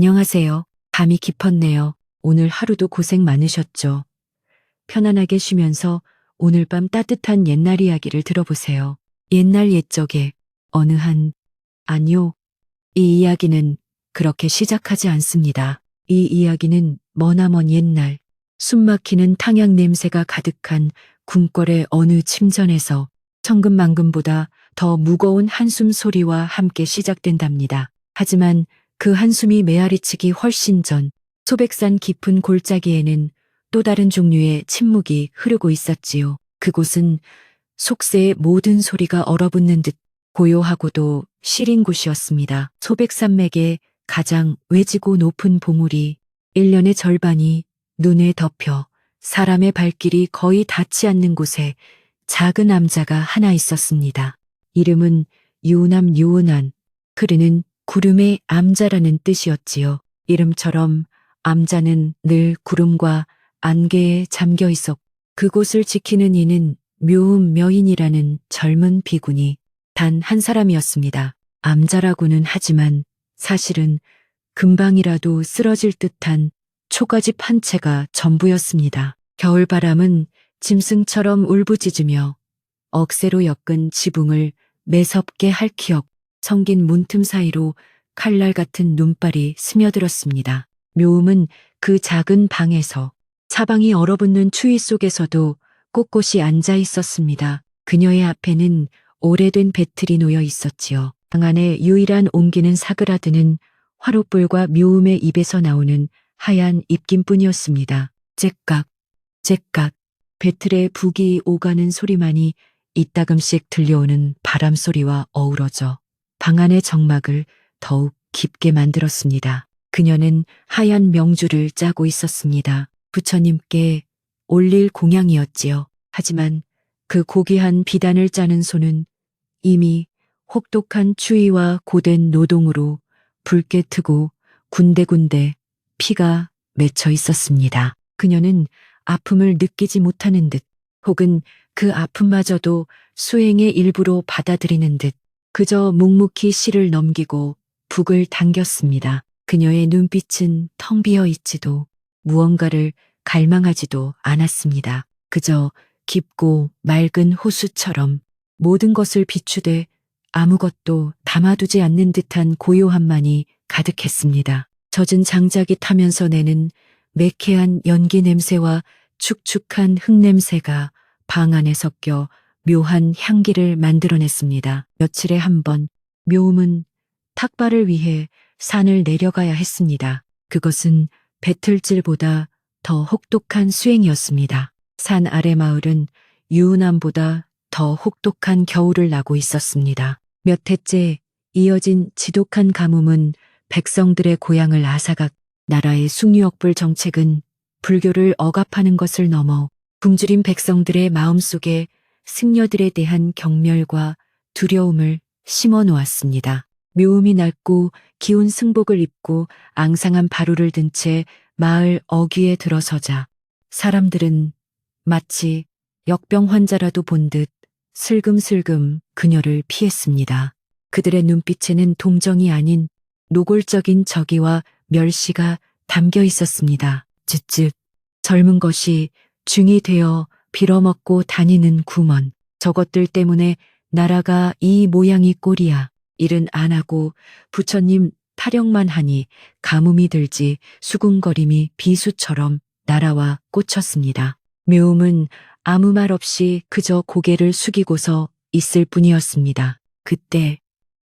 안녕하세요. 밤이 깊었네요. 오늘 하루도 고생 많으셨죠? 편안하게 쉬면서 오늘 밤 따뜻한 옛날 이야기를 들어보세요. 옛날 옛적에 아니요. 이 이야기는 그렇게 시작하지 않습니다. 이 이야기는 머나먼 옛날, 숨막히는 탕약 냄새가 가득한 궁궐의 어느 침전에서 천근만근보다 더 무거운 한숨 소리와 함께 시작된답니다. 하지만 그 한숨이 메아리치기 훨씬 전 소백산 깊은 골짜기에는 또 다른 종류의 침묵이 흐르고 있었지요. 그곳은 속세의 모든 소리가 얼어붙는 듯 고요하고도 시린 곳이었습니다. 소백산맥의 가장 외지고 높은 봉우리, 1년의 절반이 눈에 덮여 사람의 발길이 거의 닿지 않는 곳에 작은 암자가 하나 있었습니다. 이름은 유은한, 흐르는 구름의 암자라는 뜻이었지요. 이름처럼 암자는 늘 구름과 안개에 잠겨 있었고 그곳을 지키는 이는 묘음 여인이라는 젊은 비군이 단 한 사람이었습니다. 암자라고는 하지만 사실은 금방이라도 쓰러질 듯한 초가집 한 채가 전부였습니다. 겨울바람은 짐승처럼 울부짖으며 억새로 엮은 지붕을 매섭게 핥히었고 성긴 문틈 사이로 칼날 같은 눈발이 스며들었습니다. 묘음은 그 작은 방에서 사방이 얼어붙는 추위 속에서도 꼿꼿이 앉아 있었습니다. 그녀의 앞에는 오래된 배틀이 놓여 있었지요. 방 안에 유일한 온기는 사그라드는 화롯불과 묘음의 입에서 나오는 하얀 입김뿐이었습니다. 째깍, 째깍, 배틀의 북이 오가는 소리만이 이따금씩 들려오는 바람 소리와 어우러져 방 안의 정막을 더욱 깊게 만들었습니다. 그녀는 하얀 명주를 짜고 있었습니다. 부처님께 올릴 공양이었지요. 하지만 그 고귀한 비단을 짜는 손은 이미 혹독한 추위와 고된 노동으로 붉게 트고 군데군데 피가 맺혀 있었습니다. 그녀는 아픔을 느끼지 못하는 듯 혹은 그 아픔마저도 수행의 일부로 받아들이는 듯 그저 묵묵히 실을 넘기고 북을 당겼습니다. 그녀의 눈빛은 텅 비어 있지도 무언가를 갈망하지도 않았습니다. 그저 깊고 맑은 호수처럼 모든 것을 비추되 아무것도 담아두지 않는 듯한 고요함만이 가득했습니다. 젖은 장작이 타면서 내는 매캐한 연기 냄새와 축축한 흙 냄새가 방 안에 섞여 묘한 향기를 만들어냈습니다. 며칠에 한 번 묘음은 탁발을 위해 산을 내려가야 했습니다. 그것은 배틀질보다 더 혹독한 수행이었습니다. 산 아래 마을은 유은함보다 더 혹독한 겨울을 나고 있었습니다. 몇 해째 이어진 지독한 가뭄은 백성들의 고향을 앗아갔 나라의 숭유억불 정책은 불교를 억압하는 것을 넘어 굶주린 백성들의 마음속에 승려들에 대한 경멸과 두려움을 심어 놓았습니다. 묘음이 낡고 기운 승복을 입고 앙상한 바루를 든 채 마을 어귀에 들어서자 사람들은 마치 역병 환자라도 본 듯 슬금슬금 그녀를 피했습니다. 그들의 눈빛에는 동정이 아닌 노골적인 적의와 멸시가 담겨 있었습니다. 쯧쯧 젊은 것이 중이 되어 빌어먹고 다니는 구먼 저것들 때문에 나라가 이 모양이 꼴이야. 일은 안 하고 부처님 타령만 하니 가뭄이 들지 수군거림이 비수처럼 날아와 꽂혔습니다. 묘음은 아무 말 없이 그저 고개를 숙이고서 있을 뿐이었습니다. 그때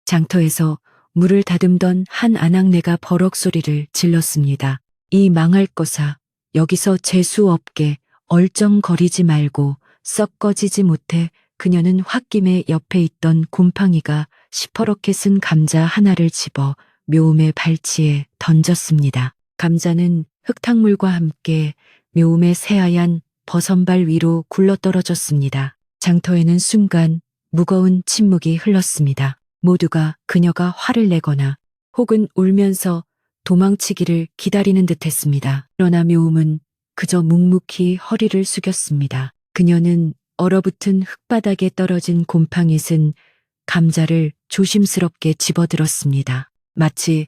장터에서 물을 다듬던 한 아낙네가 버럭 소리를 질렀습니다. 이 망할 거사 여기서 재수 없게 얼쩡거리지 말고 썩 꺼지지 못해 그녀는 홧김에 옆에 있던 곰팡이가 시퍼렇게 쓴 감자 하나를 집어 묘음의 발치에 던졌습니다. 감자는 흙탕물과 함께 묘음의 새하얀 버선발 위로 굴러떨어졌습니다. 장터에는 순간 무거운 침묵이 흘렀습니다. 모두가 그녀가 화를 내거나 혹은 울면서 도망치기를 기다리는 듯했습니다. 그러나 묘음은 그저 묵묵히 허리를 숙였습니다. 그녀는 얼어붙은 흙바닥에 떨어진 곰팡이 쓴 감자를 조심스럽게 집어들었습니다. 마치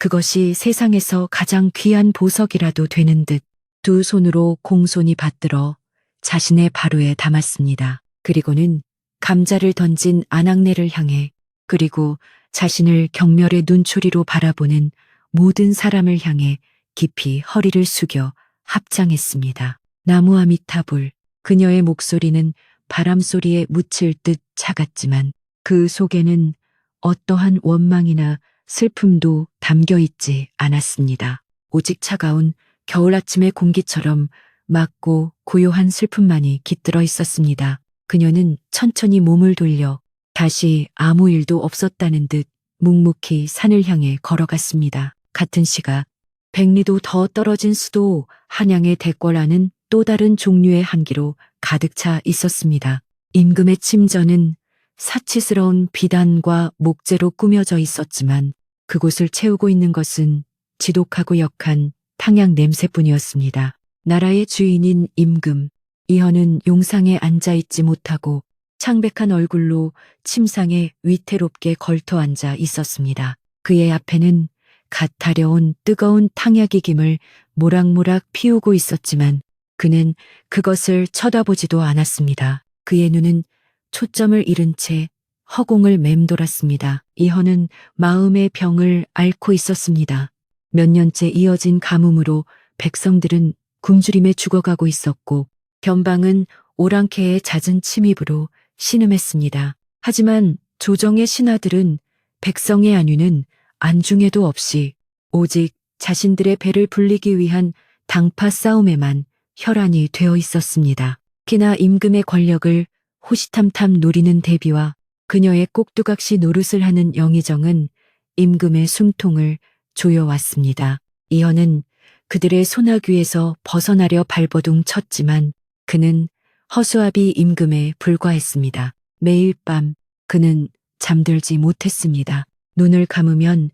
그것이 세상에서 가장 귀한 보석이라도 되는 듯 두 손으로 공손히 받들어 자신의 바로에 담았습니다. 그리고는 감자를 던진 아낙네를 향해 그리고 자신을 경멸의 눈초리로 바라보는 모든 사람을 향해 깊이 허리를 숙여 합장했습니다. 나무 아미타불. 그녀의 목소리는 바람 소리에 묻힐 듯 작았지만 그 속에는 어떠한 원망이나 슬픔도 담겨 있지 않았습니다. 오직 차가운 겨울 아침의 공기처럼 맑고 고요한 슬픔만이 깃들어 있었습니다. 그녀는 천천히 몸을 돌려 다시 아무 일도 없었다는 듯 묵묵히 산을 향해 걸어갔습니다. 같은 시각 백리도 더 떨어진 수도 한양의 대궐안은 또 다른 종류의 한기로 가득 차 있었습니다. 임금의 침전은 사치스러운 비단과 목재로 꾸며져 있었지만 그곳을 채우고 있는 것은 지독하고 역한 탕약 냄새뿐이었습니다. 나라의 주인인 임금, 이허는 용상에 앉아있지 못하고 창백한 얼굴로 침상에 위태롭게 걸터 앉아 있었습니다. 그의 앞에는 갓 타려온 뜨거운 탕약이 김을 모락모락 피우고 있었지만 그는 그것을 쳐다보지도 않았습니다. 그의 눈은 초점을 잃은 채 허공을 맴돌았습니다. 이허는 마음의 병을 앓고 있었습니다. 몇 년째 이어진 가뭄으로 백성들은 굶주림에 죽어가고 있었고 변방은 오랑캐의 잦은 침입으로 신음했습니다. 하지만 조정의 신하들은 백성의 안위는 안중에도 없이 오직 자신들의 배를 불리기 위한 당파 싸움에만 혈안이 되어 있었습니다. 특히나 임금의 권력을 호시탐탐 노리는 대비와 그녀의 꼭두각시 노릇을 하는 영의정은 임금의 숨통을 조여왔습니다. 이허는 그들의 소나귀에서 벗어나려 발버둥 쳤지만 그는 허수아비 임금에 불과했습니다. 매일 밤 그는 잠들지 못했습니다. 눈을 감으면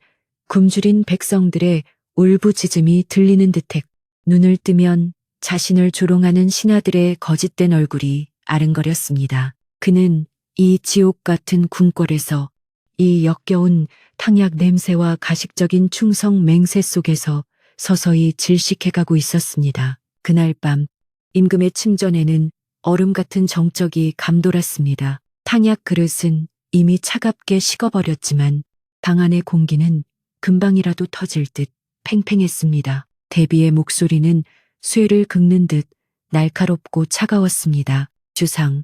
굶주린 백성들의 울부짖음이 들리는 듯했고 눈을 뜨면 자신을 조롱하는 신하들의 거짓된 얼굴이 아른거렸습니다. 그는 이 지옥 같은 궁궐에서 이 역겨운 탕약 냄새와 가식적인 충성 맹세 속에서 서서히 질식해가고 있었습니다. 그날 밤 임금의 침전에는 얼음 같은 정적이 감돌았습니다. 탕약 그릇은 이미 차갑게 식어버렸지만 방 안의 공기는 금방이라도 터질 듯 팽팽했습니다. 대비의 목소리는 쇠를 긁는 듯 날카롭고 차가웠습니다. 주상,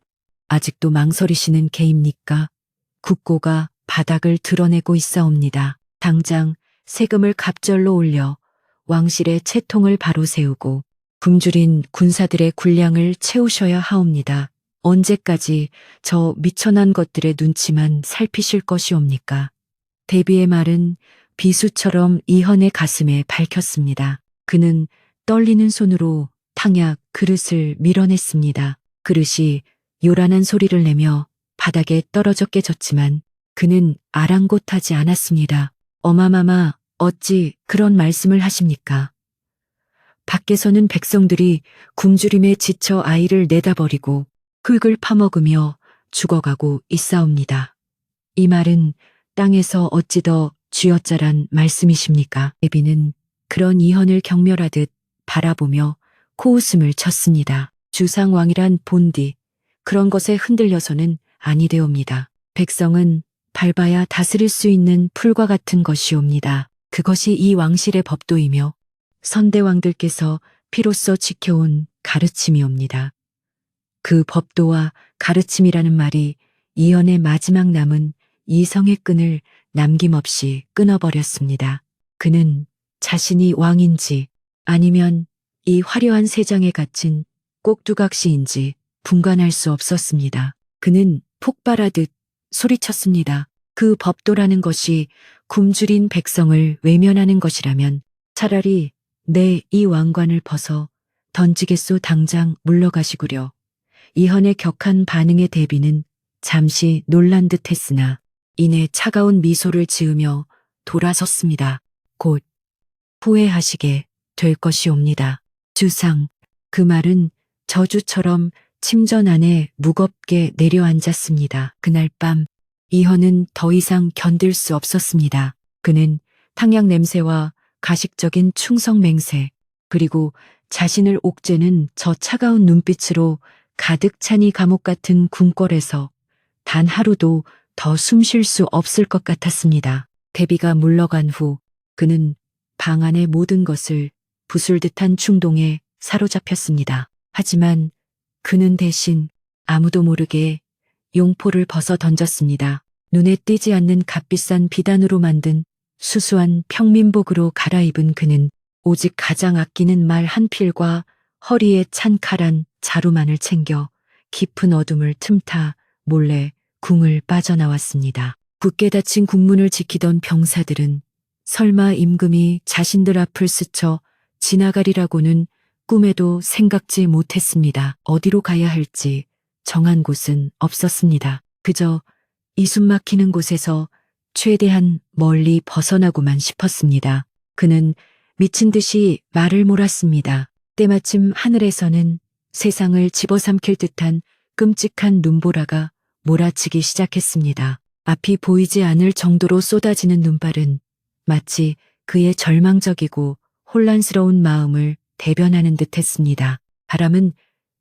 아직도 망설이시는 개입니까? 국고가 바닥을 드러내고 있사옵니다. 당장 세금을 갑절로 올려 왕실의 채통을 바로 세우고 굶주린 군사들의 군량을 채우셔야 하옵니다. 언제까지 저 미천한 것들의 눈치만 살피실 것이옵니까? 대비의 말은 비수처럼 이헌의 가슴에 밝혔습니다. 그는 떨리는 손으로 탕약 그릇을 밀어냈습니다. 그릇이 요란한 소리를 내며 바닥에 떨어져 깨졌지만 그는 아랑곳하지 않았습니다. 어마마마, 어찌 그런 말씀을 하십니까? 밖에서는 백성들이 굶주림에 지쳐 아이를 내다버리고 흙을 파먹으며 죽어가고 있사옵니다. 이 말은 땅에서 어찌 더 쥐어짜란 말씀이십니까? 대비는 그런 이헌을 경멸하듯 바라보며 코웃음을 쳤습니다. 주상왕이란 본디, 그런 것에 흔들려서는 아니 되옵니다. 백성은 밟아야 다스릴 수 있는 풀과 같은 것이옵니다. 그것이 이 왕실의 법도이며 선대왕들께서 피로써 지켜온 가르침이옵니다. 그 법도와 가르침이라는 말이 이헌의 마지막 남은 이성의 끈을 남김없이 끊어버렸습니다. 그는 자신이 왕인지 아니면 이 화려한 세상에 갇힌 꼭두각시인지 분간할 수 없었습니다. 그는 폭발하듯 소리쳤습니다. 그 법도라는 것이 굶주린 백성을 외면하는 것이라면 차라리 내 이 왕관을 벗어 던지겠소. 당장 물러가시구려. 이헌의 격한 반응에 대비는 잠시 놀란 듯 했으나 이내 차가운 미소를 지으며 돌아섰습니다. 곧 후회하시게 될 것이옵니다. 주상, 그 말은 저주처럼 침전 안에 무겁게 내려앉았습니다. 그날 밤 이헌은 더 이상 견딜 수 없었습니다. 그는 탕약 냄새와 가식적인 충성 맹세, 그리고 자신을 옥죄는 저 차가운 눈빛으로 가득 찬 이 감옥 같은 궁궐에서 단 하루도 더 숨 쉴 수 없을 것 같았습니다. 대비가 물러간 후 그는 방 안의 모든 것을 부술 듯한 충동에 사로잡혔습니다. 하지만 그는 대신 아무도 모르게 용포를 벗어 던졌습니다. 눈에 띄지 않는 값비싼 비단으로 만든 수수한 평민복으로 갈아입은 그는 오직 가장 아끼는 말 한 필과 허리에 찬 칼한 자루만을 챙겨 깊은 어둠을 틈타 몰래 궁을 빠져나왔습니다. 굳게 닫힌 국문을 지키던 병사들은 설마 임금이 자신들 앞을 스쳐 지나가리라고는 꿈에도 생각지 못했습니다. 어디로 가야 할지 정한 곳은 없었습니다. 그저 이숨 막히는 곳에서 최대한 멀리 벗어나고만 싶었습니다. 그는 미친 듯이 말을 몰았습니다. 때마침 하늘에서는 세상을 집어삼킬 듯한 끔찍한 눈보라가 몰아치기 시작했습니다. 앞이 보이지 않을 정도로 쏟아지는 눈발은 마치 그의 절망적이고 혼란스러운 마음을 대변하는 듯 했습니다. 바람은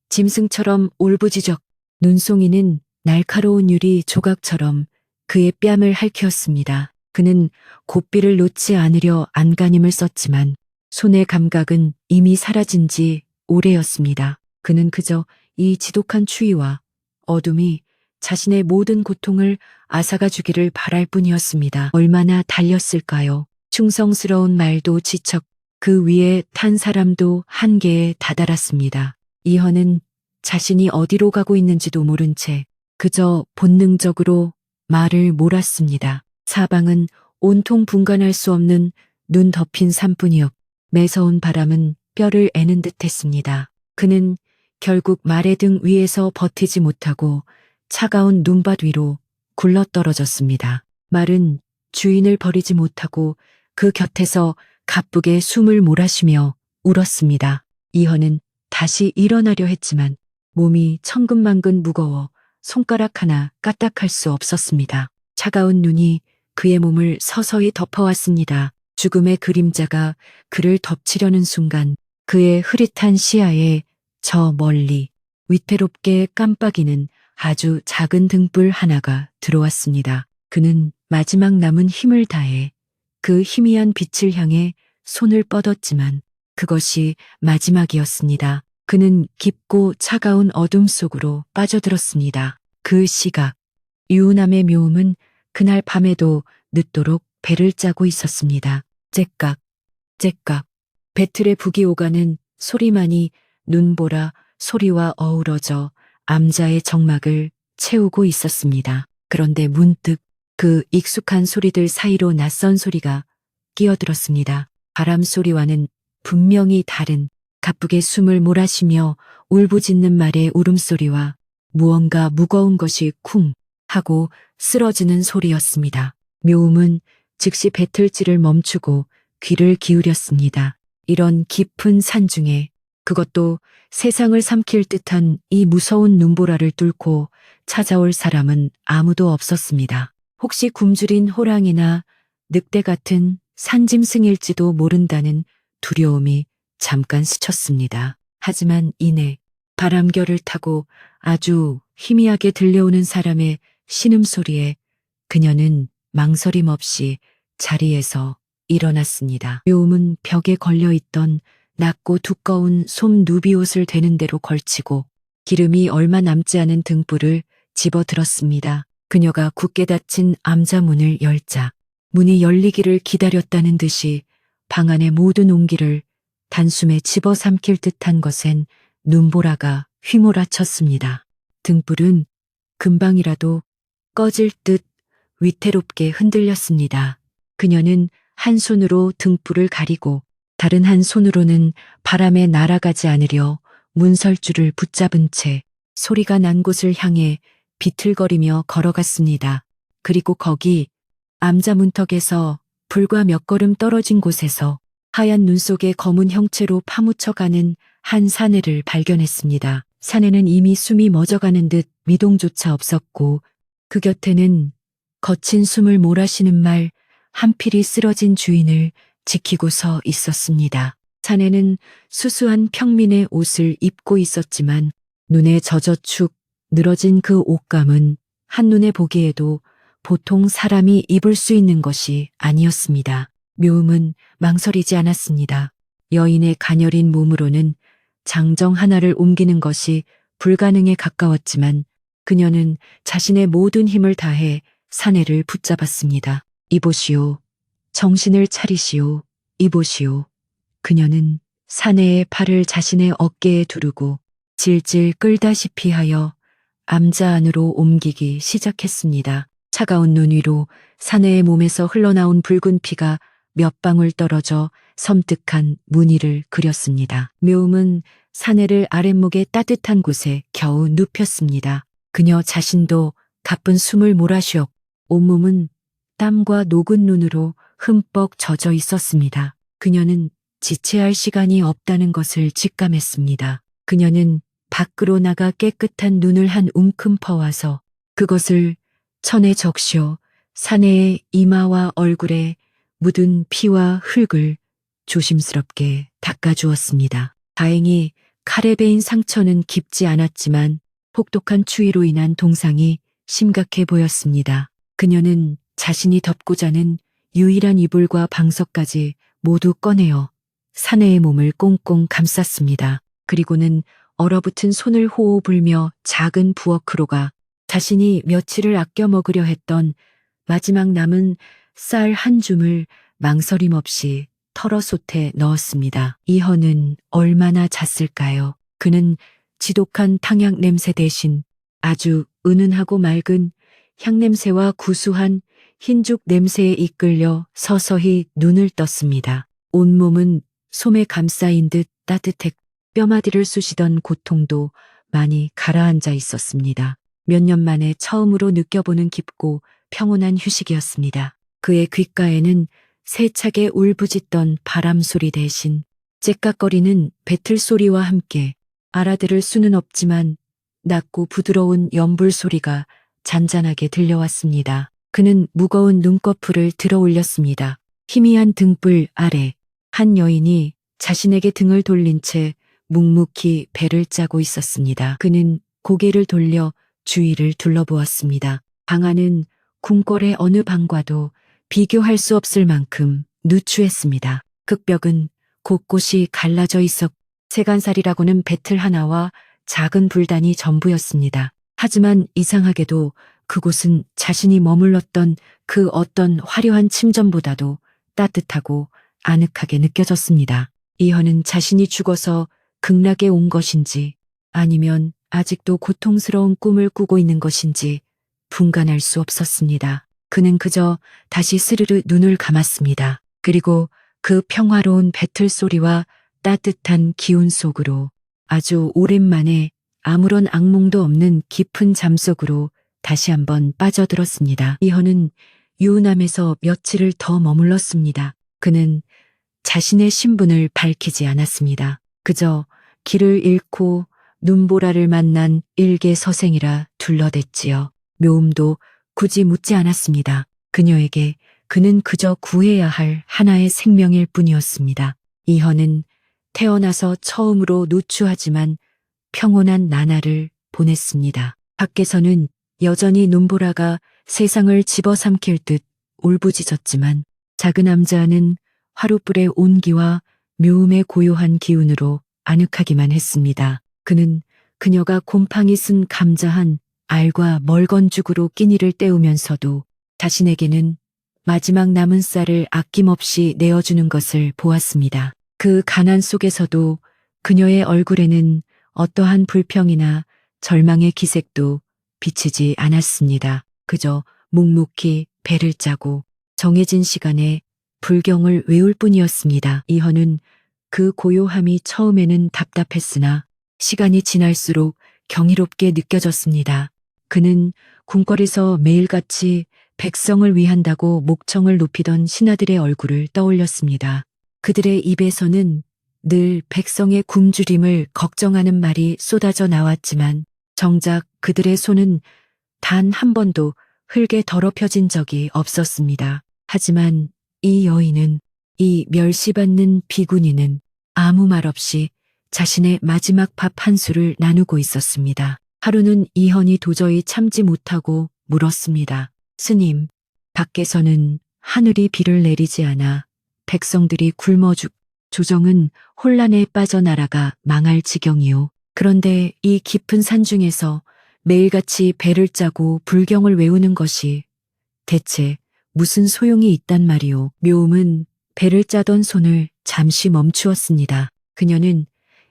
짐승처럼 울부짖었, 눈송이는 날카로운 유리 조각처럼 그의 뺨을 핥혔습니다. 그는 고삐를 놓지 않으려 안간힘을 썼지만 손의 감각은 이미 사라진 지 오래였습니다. 그는 그저 이 지독한 추위와 어둠이 자신의 모든 고통을 앗아가 주기를 바랄 뿐이었습니다. 얼마나 달렸을까요? 충성스러운 말도 지척, 그 위에 탄 사람도 한계에 다다랐습니다. 이헌은 자신이 어디로 가고 있는지도 모른 채 그저 본능적으로 말을 몰았습니다. 사방은 온통 분간할 수 없는 눈 덮인 산뿐이었, 매서운 바람은 뼈를 애는 듯했습니다. 그는 결국 말의 등 위에서 버티지 못하고 차가운 눈밭 위로 굴러떨어졌습니다. 말은 주인을 버리지 못하고 그 곁에서 가쁘게 숨을 몰아쉬며 울었습니다. 이헌은 다시 일어나려 했지만 몸이 천근만근 무거워 손가락 하나 까딱할 수 없었습니다. 차가운 눈이 그의 몸을 서서히 덮어왔습니다. 죽음의 그림자가 그를 덮치려는 순간 그의 흐릿한 시야에 저 멀리 위태롭게 깜빡이는 아주 작은 등불 하나가 들어왔습니다. 그는 마지막 남은 힘을 다해 그 희미한 빛을 향해 손을 뻗었지만 그것이 마지막이었습니다. 그는 깊고 차가운 어둠 속으로 빠져들었습니다. 그 시각, 유은함의 묘음은 그날 밤에도 늦도록 배를 짜고 있었습니다. 째깍, 째깍, 배틀의 북이 오가는 소리만이 눈보라 소리와 어우러져 암자의 정막을 채우고 있었습니다. 그런데 문득 그 익숙한 소리들 사이로 낯선 소리가 끼어들었습니다. 바람 소리와는 분명히 다른 가쁘게 숨을 몰아쉬며 울부짖는 말의 울음소리와 무언가 무거운 것이 쿵 하고 쓰러지는 소리였습니다. 묘음은 즉시 배틀질을 멈추고 귀를 기울였습니다. 이런 깊은 산 중에 그것도 세상을 삼킬 듯한 이 무서운 눈보라를 뚫고 찾아올 사람은 아무도 없었습니다. 혹시 굶주린 호랑이나 늑대 같은 산짐승일지도 모른다는 두려움이 잠깐 스쳤습니다. 하지만 이내 바람결을 타고 아주 희미하게 들려오는 사람의 신음소리에 그녀는 망설임 없이 자리에서 일어났습니다. 묘음은 벽에 걸려있던 낮고 두꺼운 솜 누비옷을 되는 대로 걸치고 기름이 얼마 남지 않은 등불을 집어들었습니다. 그녀가 굳게 닫힌 암자문을 열자 문이 열리기를 기다렸다는 듯이 방 안의 모든 온기를 단숨에 집어삼킬 듯한 것엔 눈보라가 휘몰아쳤습니다. 등불은 금방이라도 꺼질 듯 위태롭게 흔들렸습니다. 그녀는 한 손으로 등불을 가리고 다른 한 손으로는 바람에 날아가지 않으려 문설주를 붙잡은 채 소리가 난 곳을 향해 비틀거리며 걸어갔습니다. 그리고 거기 암자 문턱에서 불과 몇 걸음 떨어진 곳에서 하얀 눈 속에 검은 형체로 파묻혀가는 한 사내를 발견했습니다. 사내는 이미 숨이 멎어가는 듯 미동조차 없었고 그 곁에는 거친 숨을 몰아쉬는 말 한필이 쓰러진 주인을 지키고 서 있었습니다. 사내는 수수한 평민의 옷을 입고 있었지만 눈에 젖어 축 늘어진 그 옷감은 한눈에 보기에도 보통 사람이 입을 수 있는 것이 아니었습니다. 묘음은 망설이지 않았습니다. 여인의 가녀린 몸으로는 장정 하나를 옮기는 것이 불가능에 가까웠지만 그녀는 자신의 모든 힘을 다해 사내를 붙잡았습니다. 이보시오. 정신을 차리시오. 이보시오. 그녀는 사내의 팔을 자신의 어깨에 두르고 질질 끌다시피 하여 암자 안으로 옮기기 시작했습니다. 차가운 눈 위로 사내의 몸에서 흘러나온 붉은 피가 몇 방울 떨어져 섬뜩한 무늬를 그렸습니다. 묘음은 사내를 아랫목의 따뜻한 곳에 겨우 눕혔습니다. 그녀 자신도 가쁜 숨을 몰아쉬었고 온몸은 땀과 녹은 눈으로 흠뻑 젖어 있었습니다. 그녀는 지체할 시간이 없다는 것을 직감했습니다. 그녀는 밖으로 나가 깨끗한 눈을 한 움큼 퍼와서 그것을 천에 적셔 사내의 이마와 얼굴에 묻은 피와 흙을 조심스럽게 닦아주었습니다. 다행히 칼에 베인 상처는 깊지 않았지만 혹독한 추위로 인한 동상이 심각해 보였습니다. 그녀는 자신이 덮고 자는 유일한 이불과 방석까지 모두 꺼내어 사내의 몸을 꽁꽁 감쌌습니다. 그리고는 얼어붙은 손을 호호 불며 작은 부엌으로 가 자신이 며칠을 아껴 먹으려 했던 마지막 남은 쌀 한 줌을 망설임 없이 털어솥에 넣었습니다. 이헌은 얼마나 잤을까요? 그는 지독한 탕약 냄새 대신 아주 은은하고 맑은 향냄새와 구수한 흰죽 냄새에 이끌려 서서히 눈을 떴습니다. 온몸은 솜에 감싸인 듯 따뜻했고 뼈마디를 쑤시던 고통도 많이 가라앉아 있었습니다. 몇 년 만에 처음으로 느껴보는 깊고 평온한 휴식이었습니다. 그의 귓가에는 세차게 울부짖던 바람 소리 대신 째깍거리는 배틀 소리와 함께 알아들을 수는 없지만 낮고 부드러운 연불 소리가 잔잔하게 들려왔습니다. 그는 무거운 눈꺼풀을 들어 올렸습니다. 희미한 등불 아래 한 여인이 자신에게 등을 돌린 채 묵묵히 배를 짜고 있었습니다. 그는 고개를 돌려 주위를 둘러보았습니다. 방 안은 궁궐의 어느 방과도 비교할 수 없을 만큼 누추했습니다. 극벽은 곳곳이 갈라져 있었고 세간살이라고는 배틀 하나와 작은 불단이 전부였습니다. 하지만 이상하게도 그곳은 자신이 머물렀던 그 어떤 화려한 침전보다도 따뜻하고 아늑하게 느껴졌습니다. 이헌은 자신이 죽어서 극락에 온 것인지 아니면 아직도 고통스러운 꿈을 꾸고 있는 것인지 분간할 수 없었습니다. 그는 그저 다시 스르르 눈을 감았습니다. 그리고 그 평화로운 배틀 소리와 따뜻한 기운 속으로 아주 오랜만에 아무런 악몽도 없는 깊은 잠 속으로 다시 한번 빠져들었습니다. 이헌은 유은함에서 며칠을 더 머물렀습니다. 그는 자신의 신분을 밝히지 않았습니다. 그저 길을 잃고 눈보라를 만난 일개 서생이라 둘러댔지요. 묘음도 굳이 묻지 않았습니다. 그녀에게 그는 그저 구해야 할 하나의 생명일 뿐이었습니다. 이헌은 태어나서 처음으로 누추하지만 평온한 나날을 보냈습니다. 밖에서는 여전히 눈보라가 세상을 집어삼킬 듯 울부짖었지만 작은 암자는 화롯불의 온기와 묘음의 고요한 기운으로 아늑하기만 했습니다. 그는 그녀가 곰팡이 쓴 감자한 알과 멀건죽으로 끼니를 때우면서도 자신에게는 마지막 남은 쌀을 아낌없이 내어주는 것을 보았습니다. 그 가난 속에서도 그녀의 얼굴에는 어떠한 불평이나 절망의 기색도 비치지 않았습니다. 그저 묵묵히 배를 짜고 정해진 시간에 불경을 외울 뿐이었습니다. 이헌은 그 고요함이 처음에는 답답했으나 시간이 지날수록 경이롭게 느껴졌습니다. 그는 궁궐에서 매일같이 백성을 위한다고 목청을 높이던 신하들의 얼굴을 떠올렸습니다. 그들의 입에서는 늘 백성의 굶주림을 걱정하는 말이 쏟아져 나왔지만 정작 그들의 손은 단 한 번도 흙에 더럽혀진 적이 없었습니다. 하지만 이 여인은, 이 멸시받는 비구니는 아무 말 없이 자신의 마지막 밥 한 술을 나누고 있었습니다. 하루는 이현이 도저히 참지 못하고 물었습니다. 스님, 밖에서는 하늘이 비를 내리지 않아 백성들이 굶어 조정은 혼란에 빠져 나라가 망할 지경이오. 그런데 이 깊은 산중에서 매일같이 배를 짜고 불경을 외우는 것이 대체 무슨 소용이 있단 말이오. 묘음은 배를 짜던 손을 잠시 멈추었습니다. 그녀는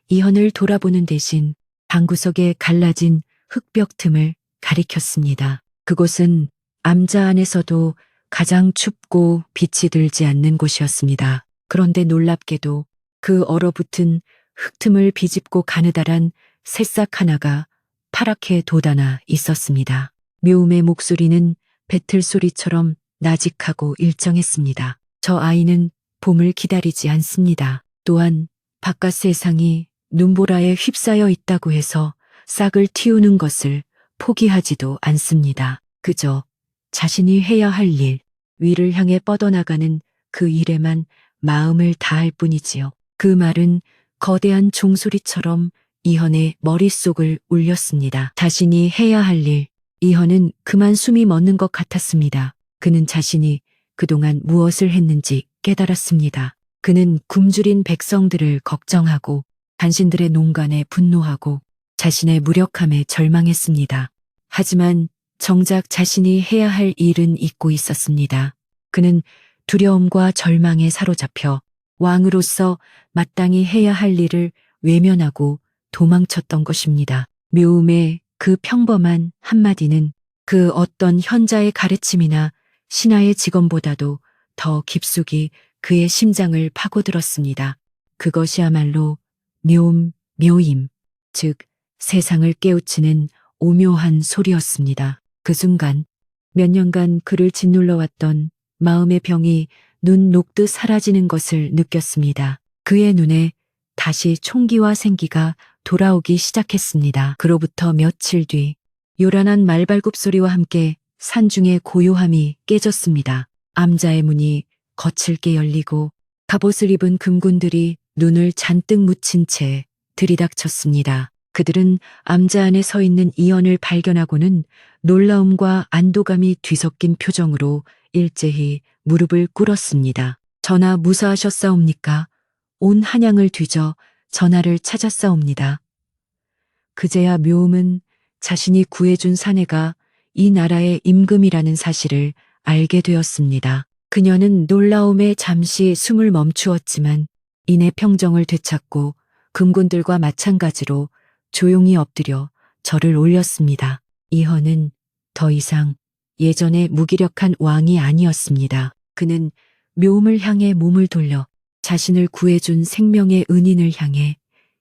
이현을 돌아보는 대신 방구석에 갈라진 흙벽 틈을 가리켰습니다. 그곳은 암자 안에서도 가장 춥고 빛이 들지 않는 곳이었습니다. 그런데 놀랍게도 그 얼어붙은 흙틈을 비집고 가느다란 새싹 하나가 파랗게 돋아나 있었습니다. 묘음의 목소리는 배틀 소리처럼 나직하고 일정했습니다. 저 아이는 봄을 기다리지 않습니다. 또한 바깥 세상이 눈보라에 휩싸여 있다고 해서 싹을 틔우는 것을 포기하지도 않습니다. 그저 자신이 해야 할 일, 위를 향해 뻗어나가는 그 일에만 마음을 다할 뿐이지요. 그 말은 거대한 종소리처럼 이현의 머릿속을 울렸습니다. 자신이 해야 할 일, 이현은 그만 숨이 멎는 것 같았습니다. 그는 자신이 그동안 무엇을 했는지 깨달았습니다. 그는 굶주린 백성들을 걱정하고 간신들의 농간에 분노하고 자신의 무력함에 절망했습니다. 하지만 정작 자신이 해야 할 일은 잊고 있었습니다. 그는 두려움과 절망에 사로잡혀 왕으로서 마땅히 해야 할 일을 외면하고 도망쳤던 것입니다. 묘음의 그 평범한 한마디는 그 어떤 현자의 가르침이나 신하의 직언보다도 더 깊숙이 그의 심장을 파고들었습니다. 그것이야말로 묘임, 즉 세상을 깨우치는 오묘한 소리였습니다. 그 순간 몇 년간 그를 짓눌러왔던 마음의 병이 눈 녹듯 사라지는 것을 느꼈습니다. 그의 눈에 다시 총기와 생기가 돌아오기 시작했습니다. 그로부터 며칠 뒤 요란한 말발굽 소리와 함께 산중의 고요함이 깨졌습니다. 암자의 문이 거칠게 열리고 갑옷을 입은 금군들이 눈을 잔뜩 묻힌 채 들이닥쳤습니다. 그들은 암자 안에 서 있는 이현을 발견하고는 놀라움과 안도감이 뒤섞인 표정으로 일제히 무릎을 꿇었습니다. 전하 무사하셨사옵니까? 온 한양을 뒤져 전하를 찾았사옵니다. 그제야 묘음은 자신이 구해준 사내가 이 나라의 임금이라는 사실을 알게 되었습니다. 그녀는 놀라움에 잠시 숨을 멈추었지만 이내 평정을 되찾고 금군들과 마찬가지로 조용히 엎드려 절을 올렸습니다. 이헌은 더 이상 예전의 무기력한 왕이 아니었습니다. 그는 묘음을 향해 몸을 돌려 자신을 구해준 생명의 은인을 향해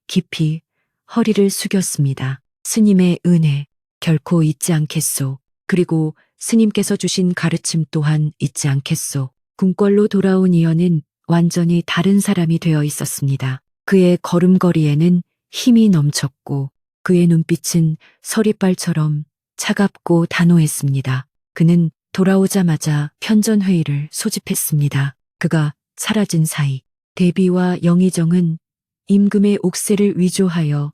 깊이 허리를 숙였습니다. 스님의 은혜 결코 잊지 않겠소. 그리고 스님께서 주신 가르침 또한 잊지 않겠소. 궁궐로 돌아온 이현은 완전히 다른 사람이 되어 있었습니다. 그의 걸음걸이에는 힘이 넘쳤고 그의 눈빛은 서리빨처럼 차갑고 단호했습니다. 그는 돌아오자마자 편전회의를 소집했습니다. 그가 사라진 사이 대비와 영의정은 임금의 옥세를 위조하여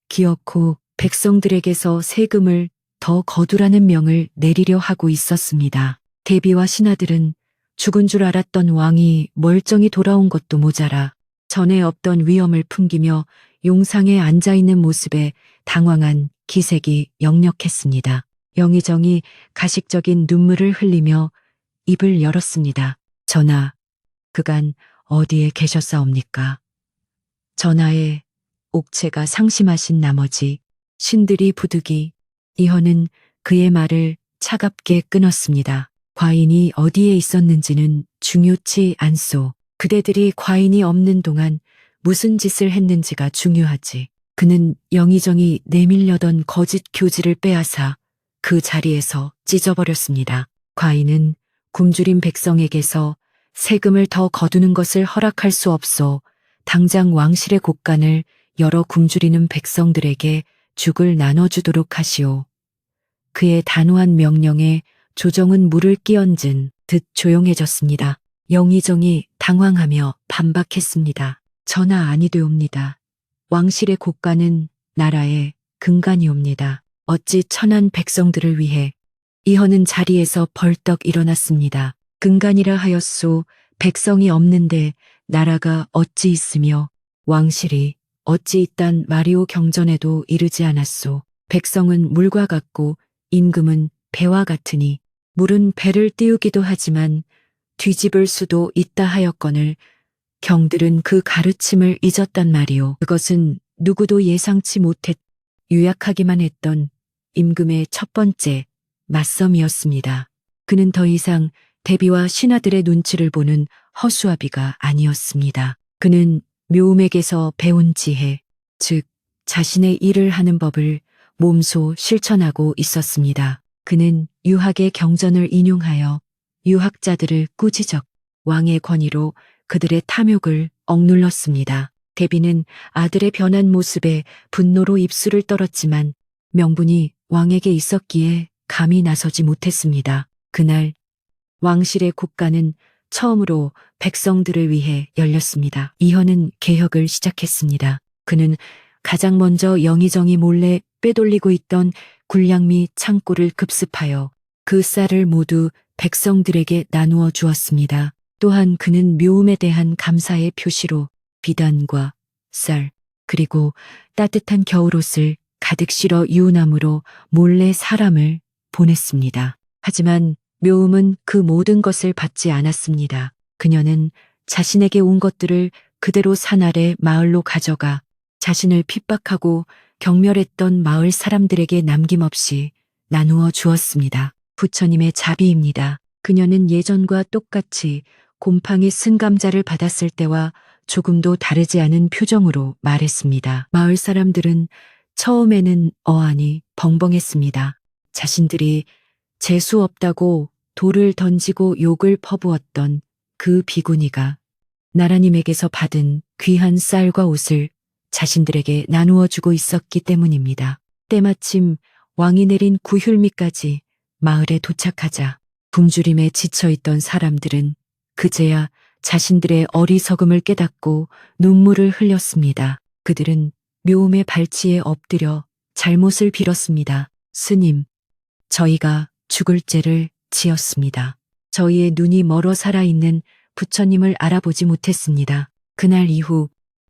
기어코 백성들에게서 세금을 더 거두라는 명을 내리려 하고 있었습니다. 대비와 신하들은 죽은 줄 알았던 왕이 멀쩡히 돌아온 것도 모자라 전에 없던 위엄을 풍기며 용상에 앉아있는 모습에 당황한 기색이 역력했습니다. 영의정이 가식적인 눈물을 흘리며 입을 열었습니다. 전하, 그간 어디에 계셨사옵니까? 전하의 옥체가 상심하신 나머지 신들이 부득이 이헌은 그의 말을 차갑게 끊었습니다. 과인이 어디에 있었는지는 중요치 않소. 그대들이 과인이 없는 동안 무슨 짓을 했는지가 중요하지. 그는 영의정이 내밀려던 거짓 교지를 빼앗아 그 자리에서 찢어버렸습니다. 과인은 굶주린 백성에게서 세금을 더 거두는 것을 허락할 수 없어 당장 왕실의 곳간을 여러 굶주리는 백성들에게 죽을 나눠주도록 하시오. 그의 단호한 명령에 조정은 물을 끼얹은 듯 조용해졌습니다. 영의정이 당황하며 반박했습니다. 전하 아니되옵니다. 왕실의 국가는 나라의 근간이옵니다. 어찌 천한 백성들을 위해 이허는 자리에서 벌떡 일어났습니다. 근간이라 하였소. 백성이 없는데 나라가 어찌 있으며 왕실이 어찌 있단 마리오 경전에도 이르지 않았소. 백성은 물과 같고 임금은 배와 같으니 물은 배를 띄우기도 하지만 뒤집을 수도 있다 하였거늘 경들은 그 가르침을 잊었단 말이오. 그것은 누구도 예상치 못했 유약하기만 했던 임금의 첫 번째 맞섬이었습니다. 그는 더 이상 대비와 신하들의 눈치를 보는 허수아비가 아니었습니다. 그는 묘음에게서 배운 지혜, 즉 자신의 일을 하는 법을 몸소 실천하고 있었습니다. 그는 유학의 경전을 인용하여 유학자들을 꾸짖어 왕의 권위로 그들의 탐욕을 억눌렀습니다. 대비는 아들의 변한 모습에 분노로 입술을 떨었지만 명분이 왕에게 있었기에 감히 나서지 못했습니다. 그날 왕실의 국가는 처음으로 백성들을 위해 열렸습니다. 이허는 개혁을 시작했습니다. 그는 가장 먼저 영의정이 몰래 빼돌리고 있던 군량미 창고를 급습하여 그 쌀을 모두 백성들에게 나누어 주었습니다. 또한 그는 묘음에 대한 감사의 표시로 비단과 쌀 그리고 따뜻한 겨울옷을 가득 실어 유은함으로 몰래 사람을 보냈습니다. 하지만 묘음은 그 모든 것을 받지 않았습니다. 그녀는 자신에게 온 것들을 그대로 산 아래 마을로 가져가 자신을 핍박하고 경멸했던 마을 사람들에게 남김없이 나누어 주었습니다. 부처님의 자비입니다. 그녀는 예전과 똑같이 곰팡이 쓴 감자를 받았을 때와 조금도 다르지 않은 표정으로 말했습니다. 마을 사람들은 처음에는 어안이 벙벙했습니다. 자신들이 재수 없다고 돌을 던지고 욕을 퍼부었던 그 비구니가 나라님에게서 받은 귀한 쌀과 옷을 자신들에게 나누어 주고 있었기 때문입니다. 때마침 왕이 내린 구휼미까지 마을에 도착하자 굶주림에 지쳐있던 사람들은 그제야 자신들의 어리석음을 깨닫고 눈물을 흘렸습니다. 그들은 묘음의 발치에 엎드려 잘못을 빌었습니다. 스님, 저희가 죽을 죄를 지었습니다. 저희의 눈이 멀어 살아있는 부처님을 알아보지 못했습니다. 그날 이후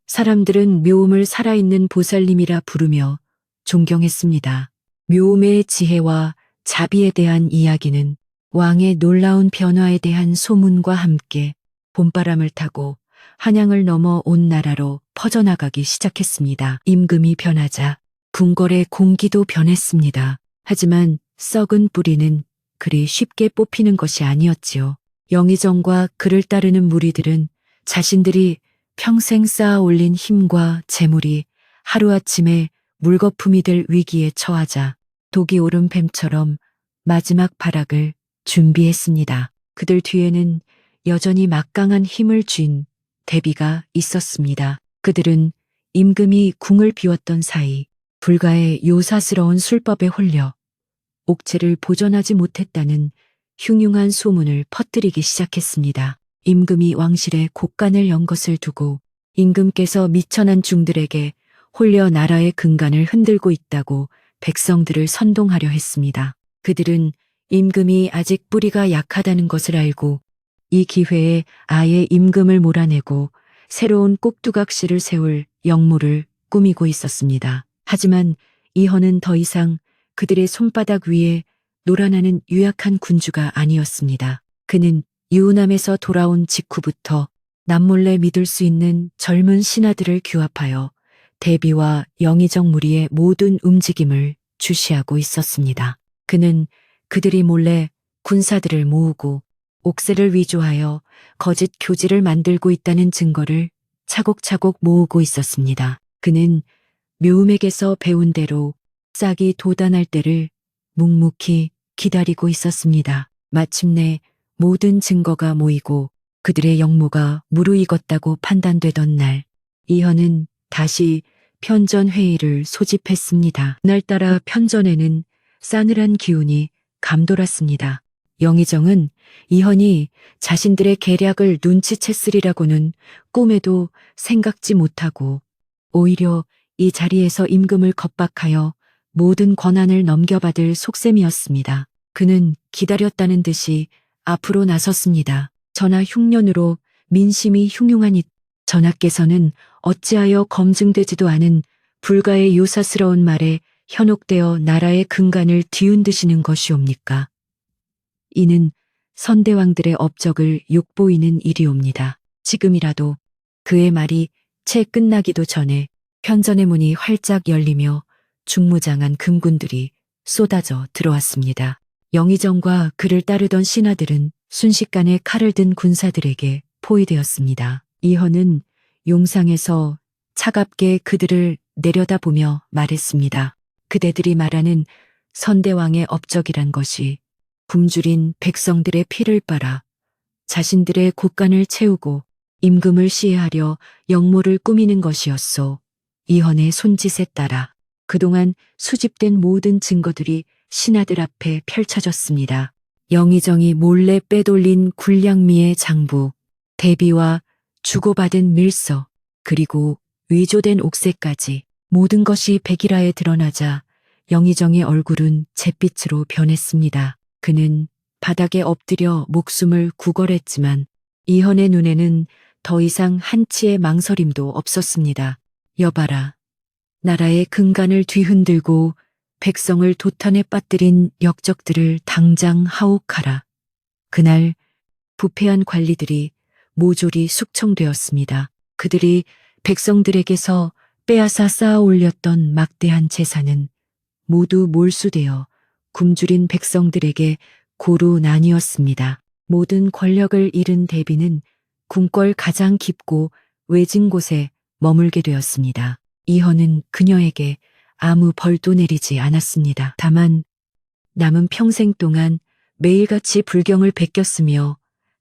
사람들은 묘음을 살아있는 보살님이라 부르며 존경했습니다. 묘음의 지혜와 자비에 대한 이야기는 왕의 놀라운 변화에 대한 소문과 함께 봄바람을 타고 한양을 넘어 온 나라로 퍼져나가기 시작했습니다. 임금이 변하자 궁궐의 공기도 변했습니다. 하지만 썩은 뿌리는 그리 쉽게 뽑히는 것이 아니었지요. 영의정과 그를 따르는 무리들은 자신들이 평생 쌓아 올린 힘과 재물이 하루아침에 물거품이 될 위기에 처하자 독이 오른 뱀처럼 마지막 발악을 준비했습니다. 그들 뒤에는 여전히 막강한 힘을 쥔 대비가 있었습니다. 그들은 임금이 궁을 비웠던 사이 불가의 요사스러운 술법에 홀려 옥체를 보전하지 못했다는 흉흉한 소문을 퍼뜨리기 시작했습니다. 임금이 왕실에 곡간을 연 것을 두고 임금께서 미천한 중들에게 홀려 나라의 근간을 흔들고 있다고 백성들을 선동하려 했습니다. 그들은 임금이 아직 뿌리가 약하다는 것을 알고 이 기회에 아예 임금을 몰아내고 새로운 꼭두각시를 세울 역모를 꾸미고 있었습니다. 하지만 이허는 더 이상 그들의 손바닥 위에 놀아나는 유약한 군주가 아니었습니다. 그는 유은함에서 돌아온 직후부터 남몰래 믿을 수 있는 젊은 신하들을 규합하여 대비와 영의정 무리의 모든 움직임을 주시하고 있었습니다. 그는 그들이 몰래 군사들을 모으고 옥새를 위조하여 거짓 교지를 만들고 있다는 증거를 차곡차곡 모으고 있었습니다. 그는 묘음에게서 배운 대로 싹이 돋아날 때를 묵묵히 기다리고 있었습니다. 마침내 모든 증거가 모이고 그들의 역모가 무르익었다고 판단되던 날, 이허는 다시 편전 회의를 소집했습니다. 그날따라 편전에는 싸늘한 기운이 감돌았습니다. 영의정은 이헌이 자신들의 계략을 눈치챘으리라고는 꿈에도 생각지 못하고 오히려 이 자리에서 임금을 겁박하여 모든 권한을 넘겨받을 속셈이었습니다. 그는 기다렸다는 듯이 앞으로 나섰습니다. 전하 흉년으로 민심이 흉흉하니 전하께서는 어찌하여 검증되지도 않은 불가의 요사스러운 말에 현혹되어 나라의 근간을 뒤흔드시는 것이옵니까? 이는 선대왕들의 업적을 욕보이는 일이옵니다. 지금이라도 그의 말이 채 끝나기도 전에 편전의 문이 활짝 열리며 중무장한 금군들이 쏟아져 들어왔습니다. 영의정과 그를 따르던 신하들은 순식간에 칼을 든 군사들에게 포위되었습니다. 이헌은 용상에서 차갑게 그들을 내려다보며 말했습니다. 그대들이 말하는 선대왕의 업적이란 것이 굶주린 백성들의 피를 빨아 자신들의 곳간을 채우고 임금을 시해하려 역모를 꾸미는 것이었소. 이헌의 손짓에 따라 그동안 수집된 모든 증거들이 신하들 앞에 펼쳐졌습니다. 영의정이 몰래 빼돌린 군량미의 장부, 대비와 주고받은 밀서, 그리고 위조된 옥새까지 모든 것이 백일하에 드러나자 영의정의 얼굴은 잿빛으로 변했습니다. 그는 바닥에 엎드려 목숨을 구걸했지만 이헌의 눈에는 더 이상 한치의 망설임도 없었습니다. 여봐라. 나라의 근간을 뒤흔들고 백성을 도탄에 빠뜨린 역적들을 당장 하옥하라. 그날 부패한 관리들이 모조리 숙청되었습니다. 그들이 백성들에게서 빼앗아 쌓아 올렸던 막대한 재산은 모두 몰수되어 굶주린 백성들에게 고루 나뉘었습니다. 모든 권력을 잃은 대비는 궁궐 가장 깊고 외진 곳에 머물게 되었습니다. 이헌은 그녀에게 아무 벌도 내리지 않았습니다. 다만 남은 평생 동안 매일같이 불경을 베꼈으며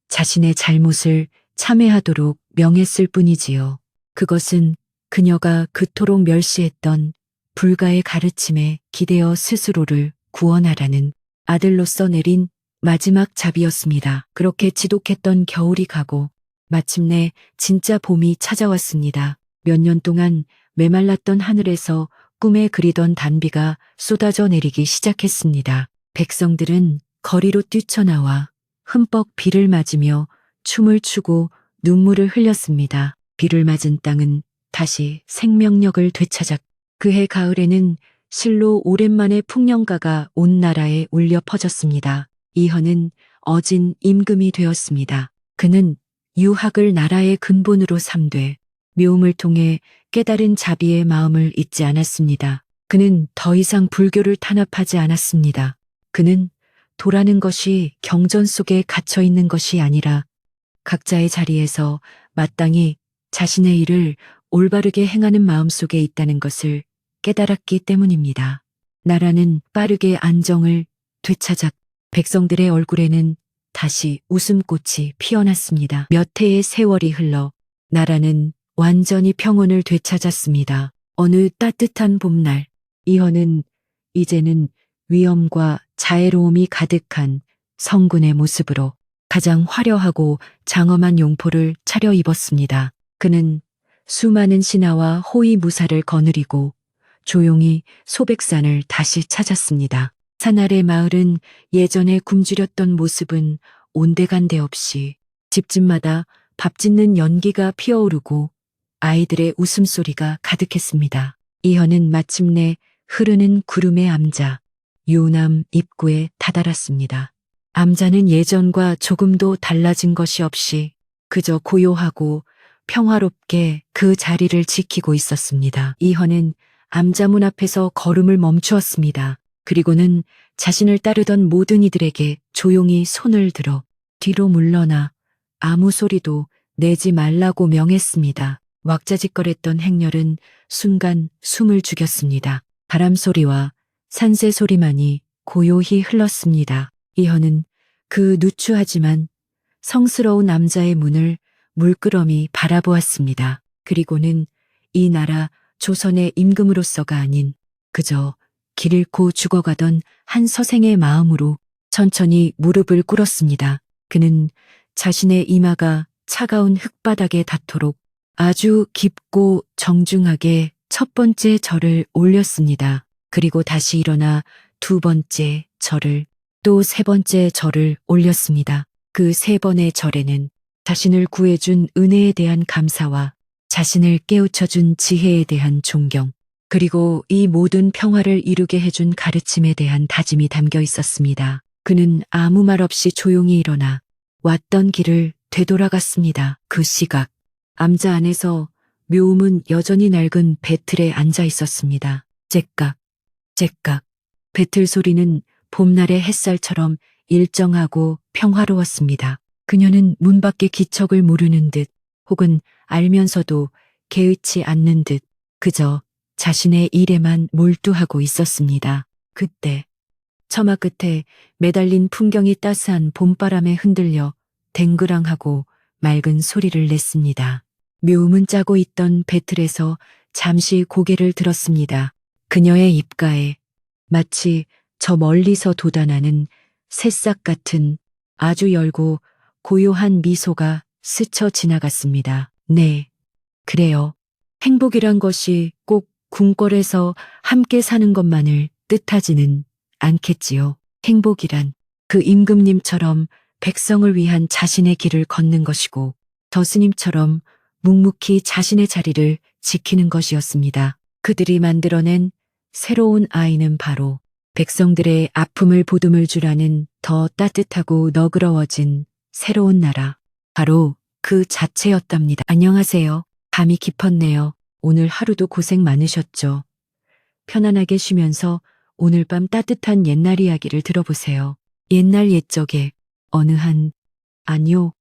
자신의 잘못을 참회하도록 명했을 뿐이지요. 그것은 그녀가 그토록 멸시했던 불가의 가르침에 기대어 스스로를 구원하라는 아들로서 내린 마지막 잡이었습니다. 그렇게 지독했던 겨울이 가고 마침내 진짜 봄이 찾아왔습니다. 몇 년 동안 메말랐던 하늘에서 꿈에 그리던 단비가 쏟아져 내리기 시작했습니다. 백성들은 거리로 뛰쳐나와 흠뻑 비를 맞으며 춤을 추고 눈물을 흘렸습니다. 비를 맞은 땅은 다시 생명력을 되찾았. 그해 가을에는 실로 오랜만에 풍년가가 온 나라에 울려 퍼졌습니다. 이헌은 어진 임금이 되었습니다. 그는 유학을 나라의 근본으로 삼되 묘음을 통해 깨달은 자비의 마음을 잊지 않았습니다. 그는 더 이상 불교를 탄압하지 않았습니다. 그는 도라는 것이 경전 속에 갇혀 있는 것이 아니라 각자의 자리에서 마땅히 자신의 일을 올바르게 행하는 마음 속에 있다는 것을 깨달았기 때문입니다. 나라는 빠르게 안정을 되찾아 백성들의 얼굴에는 다시 웃음꽃이 피어났습니다. 몇 해의 세월이 흘러 나라는 완전히 평온을 되찾았습니다. 어느 따뜻한 봄날, 이헌은 이제는 위엄과 자애로움이 가득한 성군의 모습으로 가장 화려하고 장엄한 용포를 차려입었습니다. 그는 수많은 신하와 호위무사를 거느리고 조용히 소백산을 다시 찾았습니다. 산 아래 마을은 예전에 굶주렸던 모습은 온데간데 없이 집집마다 밥 짓는 연기가 피어오르고 아이들의 웃음소리가 가득했습니다. 이헌은 마침내 흐르는 구름의 암자, 유남 입구에 다다랐습니다. 암자는 예전과 조금도 달라진 것이 없이 그저 고요하고 평화롭게 그 자리를 지키고 있었습니다. 이헌은 암자문 앞에서 걸음을 멈추었습니다. 그리고는 자신을 따르던 모든 이들에게 조용히 손을 들어 뒤로 물러나 아무 소리도 내지 말라고 명했습니다. 왁자지껄했던 행렬은 순간 숨을 죽였습니다. 바람 소리와 산새 소리만이 고요히 흘렀습니다. 이헌은 그 누추하지만 성스러운 남자의 문을 물끄러미 바라보았습니다. 그리고는 이 나라 조선의 임금으로서가 아닌 그저 길 잃고 죽어가던 한 서생의 마음으로 천천히 무릎을 꿇었습니다. 그는 자신의 이마가 차가운 흙바닥에 닿도록 아주 깊고 정중하게 첫 번째 절을 올렸습니다. 그리고 다시 일어나 두 번째 절을, 또 세 번째 절을 올렸습니다. 그 세 번의 절에는 자신을 구해준 은혜에 대한 감사와 자신을 깨우쳐준 지혜에 대한 존경, 그리고 이 모든 평화를 이루게 해준 가르침에 대한 다짐이 담겨 있었습니다. 그는 아무 말 없이 조용히 일어나 왔던 길을 되돌아갔습니다. 그 시각, 암자 안에서 묘음은 여전히 낡은 배틀에 앉아 있었습니다. 째깍, 째깍. 배틀 소리는 봄날의 햇살처럼 일정하고 평화로웠습니다. 그녀는 문 밖의 기척을 모르는 듯, 혹은 알면서도 개의치 않는 듯 그저 자신의 일에만 몰두하고 있었습니다. 그때 처마 끝에 매달린 풍경이 따스한 봄바람에 흔들려 댕그랑하고 맑은 소리를 냈습니다. 묘음은 짜고 있던 배틀에서 잠시 고개를 들었습니다. 그녀의 입가에 마치 저 멀리서 돋아나는 새싹 같은 아주 열고 고요한 미소가 스쳐 지나갔습니다. 네, 그래요. 행복이란 것이 꼭 궁궐에서 함께 사는 것만을 뜻하지는 않겠지요. 행복이란 그 임금님처럼 백성을 위한 자신의 길을 걷는 것이고 저스님처럼 묵묵히 자신의 자리를 지키는 것이었습니다. 그들이 만들어낸 새로운 아이는 바로 백성들의 아픔을 보듬을 줄 아는 더 따뜻하고 너그러워진 새로운 나라, 바로 그 자체였답니다. 안녕하세요. 밤이 깊었네요. 오늘 하루도 고생 많으셨죠. 편안하게 쉬면서 오늘 밤 따뜻한 옛날 이야기를 들어보세요. 옛날 옛적에 어느 아니요.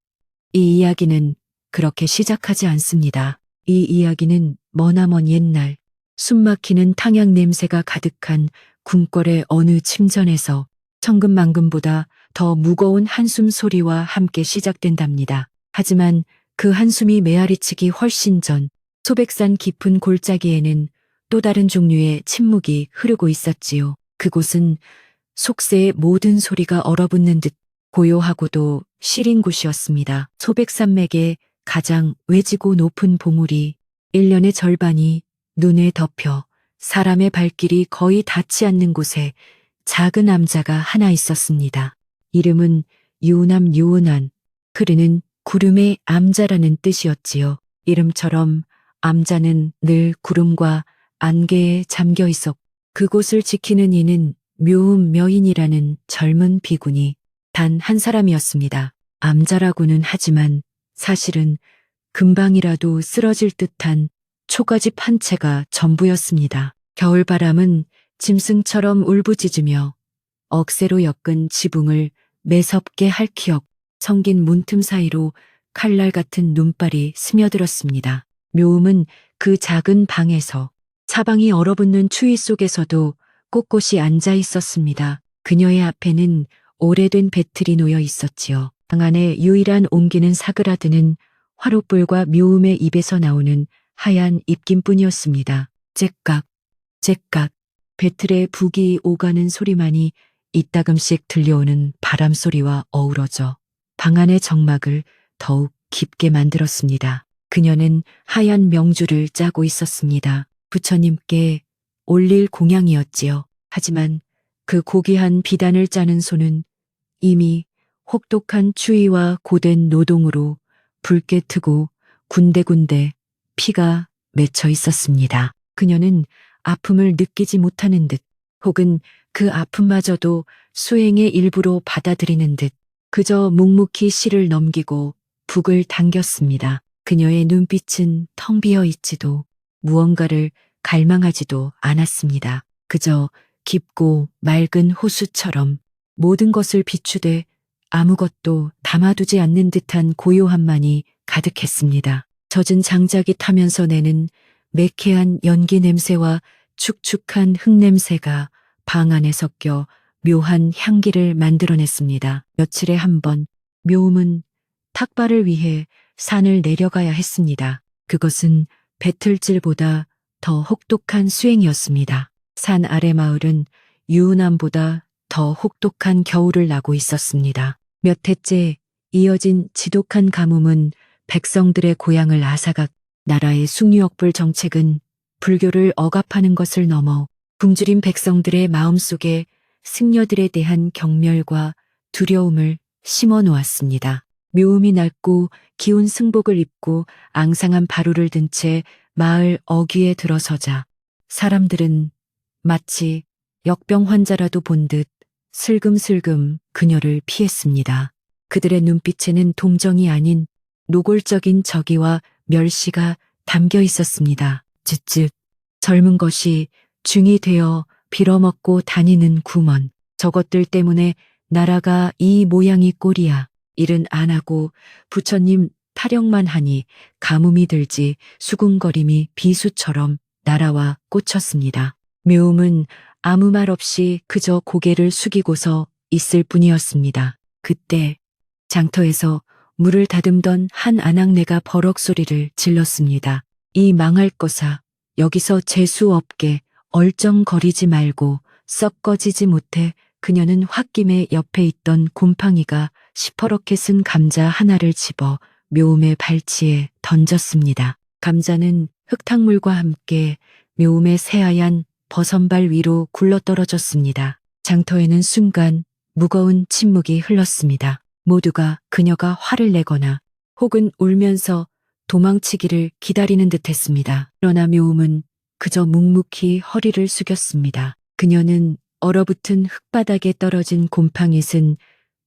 이 이야기는 그렇게 시작하지 않습니다. 이 이야기는 머나먼 옛날, 숨막히는 탕약 냄새가 가득한 궁궐의 어느 침전에서 천근만근보다 더 무거운 한숨 소리와 함께 시작된답니다. 하지만 그 한숨이 메아리치기 훨씬 전 소백산 깊은 골짜기에는 또 다른 종류의 침묵이 흐르고 있었지요. 그곳은 속세의 모든 소리가 얼어붙는 듯 고요하고도 시린 곳이었습니다. 소백산맥의 가장 외지고 높은 봉우리, 1년의 절반이 눈에 덮여 사람의 발길이 거의 닿지 않는 곳에 작은 암자가 하나 있었습니다. 이름은 유은한, 흐르는 구름의 암자라는 뜻이었지요. 이름처럼 암자는 늘 구름과 안개에 잠겨 있었고 그곳을 지키는 이는 묘음 여인이라는 젊은 비군이 단 한 사람이었습니다. 암자라고는 하지만 사실은 금방이라도 쓰러질 듯한 초가집 한 채가 전부였습니다. 겨울바람은 짐승처럼 울부짖으며 억새로 엮은 지붕을 매섭게 핥히었고 성긴 문틈 사이로 칼날 같은 눈발이 스며들었습니다. 묘음은 그 작은 방에서 사방이 얼어붙는 추위 속에서도 꼿꼿이 앉아 있었습니다. 그녀의 앞에는 오래된 배틀이 놓여 있었지요. 방 안에 유일한 옹기는 사그라드는 화롯불과 묘음의 입에서 나오는 하얀 입김뿐이었습니다. 째깍, 째깍, 배틀의 북이 오가는 소리만이 이따금씩 들려오는 바람 소리와 어우러져 방 안의 정막을 더욱 깊게 만들었습니다. 그녀는 하얀 명주를 짜고 있었습니다. 부처님께 올릴 공양이었지요. 하지만 그 고귀한 비단을 짜는 손은 이미 혹독한 추위와 고된 노동으로 붉게 트고 군데군데 피가 맺혀 있었습니다. 그녀는 아픔을 느끼지 못하는 듯 혹은 그 아픔마저도 수행의 일부로 받아들이는 듯 그저 묵묵히 실을 넘기고 북을 당겼습니다. 그녀의 눈빛은 텅 비어 있지도 무언가를 갈망하지도 않았습니다. 그저 깊고 맑은 호수처럼 모든 것을 비추되 아무것도 담아두지 않는 듯한 고요함만이 가득했습니다. 젖은 장작이 타면서 내는 매캐한 연기 냄새와 축축한 흙 냄새가 방 안에 섞여 묘한 향기를 만들어냈습니다. 며칠에 한 번 묘음은 탁발을 위해 산을 내려가야 했습니다. 그것은 배틀질보다 더 혹독한 수행이었습니다. 산 아래 마을은 유은암보다 더 혹독한 겨울을 나고 있었습니다. 몇 해째 이어진 지독한 가뭄은 백성들의 고향을 앗아가 나라의 숭유역불 정책은 불교를 억압하는 것을 넘어 굶주린 백성들의 마음속에 승려들에 대한 경멸과 두려움을 심어 놓았습니다. 묘음이 낡고 기운 승복을 입고 앙상한 바루를 든 채 마을 어귀에 들어서자 사람들은 마치 역병 환자라도 본 듯 슬금슬금 그녀를 피했습니다. 그들의 눈빛에는 동정이 아닌 노골적인 적의와 멸시가 담겨 있었습니다. 쯧쯧. 젊은 것이 중이 되어 빌어먹고 다니는 구먼. 저것들 때문에 나라가 이 모양이 꼴이야. 일은 안 하고 부처님 타령만 하니 가뭄이 들지 수군거림이 비수처럼 날아와 꽂혔습니다. 묘음은 아무 말 없이 그저 고개를 숙이고서 있을 뿐이었습니다. 그때 장터에서 물을 다듬던 한 아낙네가 버럭 소리를 질렀습니다. 이 망할 거사, 여기서 재수 없게 얼쩡거리지 말고 썩 꺼지지 못해. 그녀는 홧김에 옆에 있던 곰팡이가 시퍼렇게 쓴 감자 하나를 집어 묘음의 발치에 던졌습니다. 감자는 흙탕물과 함께 묘음의 새하얀 버선발 위로 굴러떨어졌습니다. 장터에는 순간 무거운 침묵이 흘렀습니다. 모두가 그녀가 화를 내거나 혹은 울면서 도망치기를 기다리는 듯했습니다. 그러나 묘음은 그저 묵묵히 허리를 숙였습니다. 그녀는 얼어붙은 흙바닥에 떨어진 곰팡이 쓴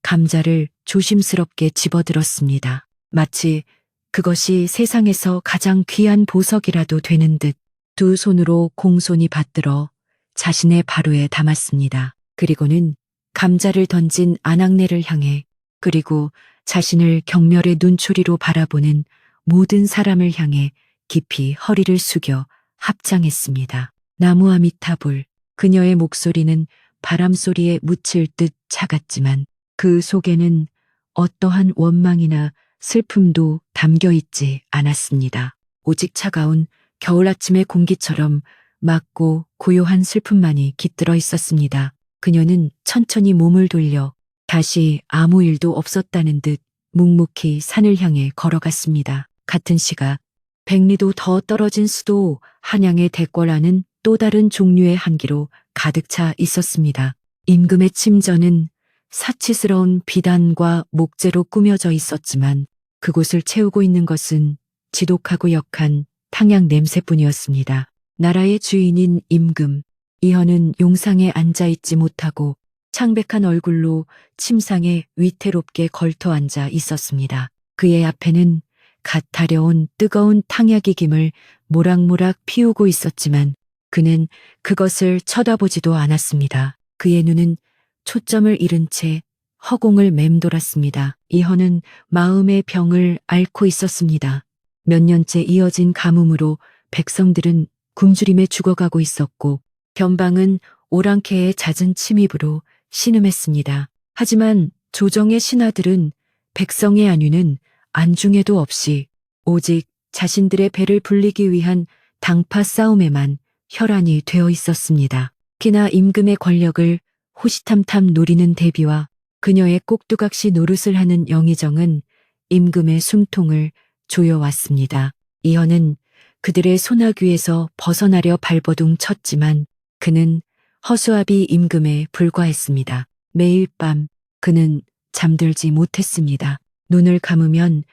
감자를 조심스럽게 집어들었습니다. 마치 그것이 세상에서 가장 귀한 보석이라도 되는 듯 두 손으로 공손히 받들어 자신의 바루에 담았습니다. 그리고는 감자를 던진 아낙네를 향해 그리고 자신을 경멸의 눈초리로 바라보는 모든 사람을 향해 깊이 허리를 숙여 합장했습니다. 나무 아미타불. 그녀의 목소리는 바람소리에 묻힐 듯 작았지만 그 속에는 어떠한 원망이나 슬픔도 담겨 있지 않았습니다. 오직 차가운 겨울 아침의 공기처럼 맑고 고요한 슬픔만이 깃들어 있었습니다. 그녀는 천천히 몸을 돌려 다시 아무 일도 없었다는 듯 묵묵히 산을 향해 걸어갔습니다. 같은 시각 백리도 더 떨어진 수도 한양의 대궐안은 또 다른 종류의 한기로 가득 차 있었습니다. 임금의 침전은 사치스러운 비단과 목재로 꾸며져 있었지만 그곳을 채우고 있는 것은 지독하고 역한 탕약 냄새뿐이었습니다. 나라의 주인인 임금, 이허는 용상에 앉아있지 못하고 창백한 얼굴로 침상에 위태롭게 걸터 앉아 있었습니다. 그의 앞에는 갓 달여온 뜨거운 탕약이 김을 모락모락 피우고 있었지만 그는 그것을 쳐다보지도 않았습니다. 그의 눈은 초점을 잃은 채 허공을 맴돌았습니다. 이허는 마음의 병을 앓고 있었습니다. 몇 년째 이어진 가뭄으로 백성들은 굶주림에 죽어가고 있었고 변방은 오랑캐의 잦은 침입으로 신음했습니다. 하지만 조정의 신하들은 백성의 안위는 안중에도 없이 오직 자신들의 배를 불리기 위한 당파 싸움에만 혈안이 되어 있었습니다. 특히나 임금의 권력을 호시탐탐 노리는 대비와 그녀의 꼭두각시 노릇을 하는 영의정은 임금의 숨통을 조여왔습니다. 이허는 그들의 소나귀에서 벗어나려 발버둥 쳤지만 그는 허수아비 임금에 불과했습니다. 매일 밤 그는 잠들지 못했습니다. 눈을 감으면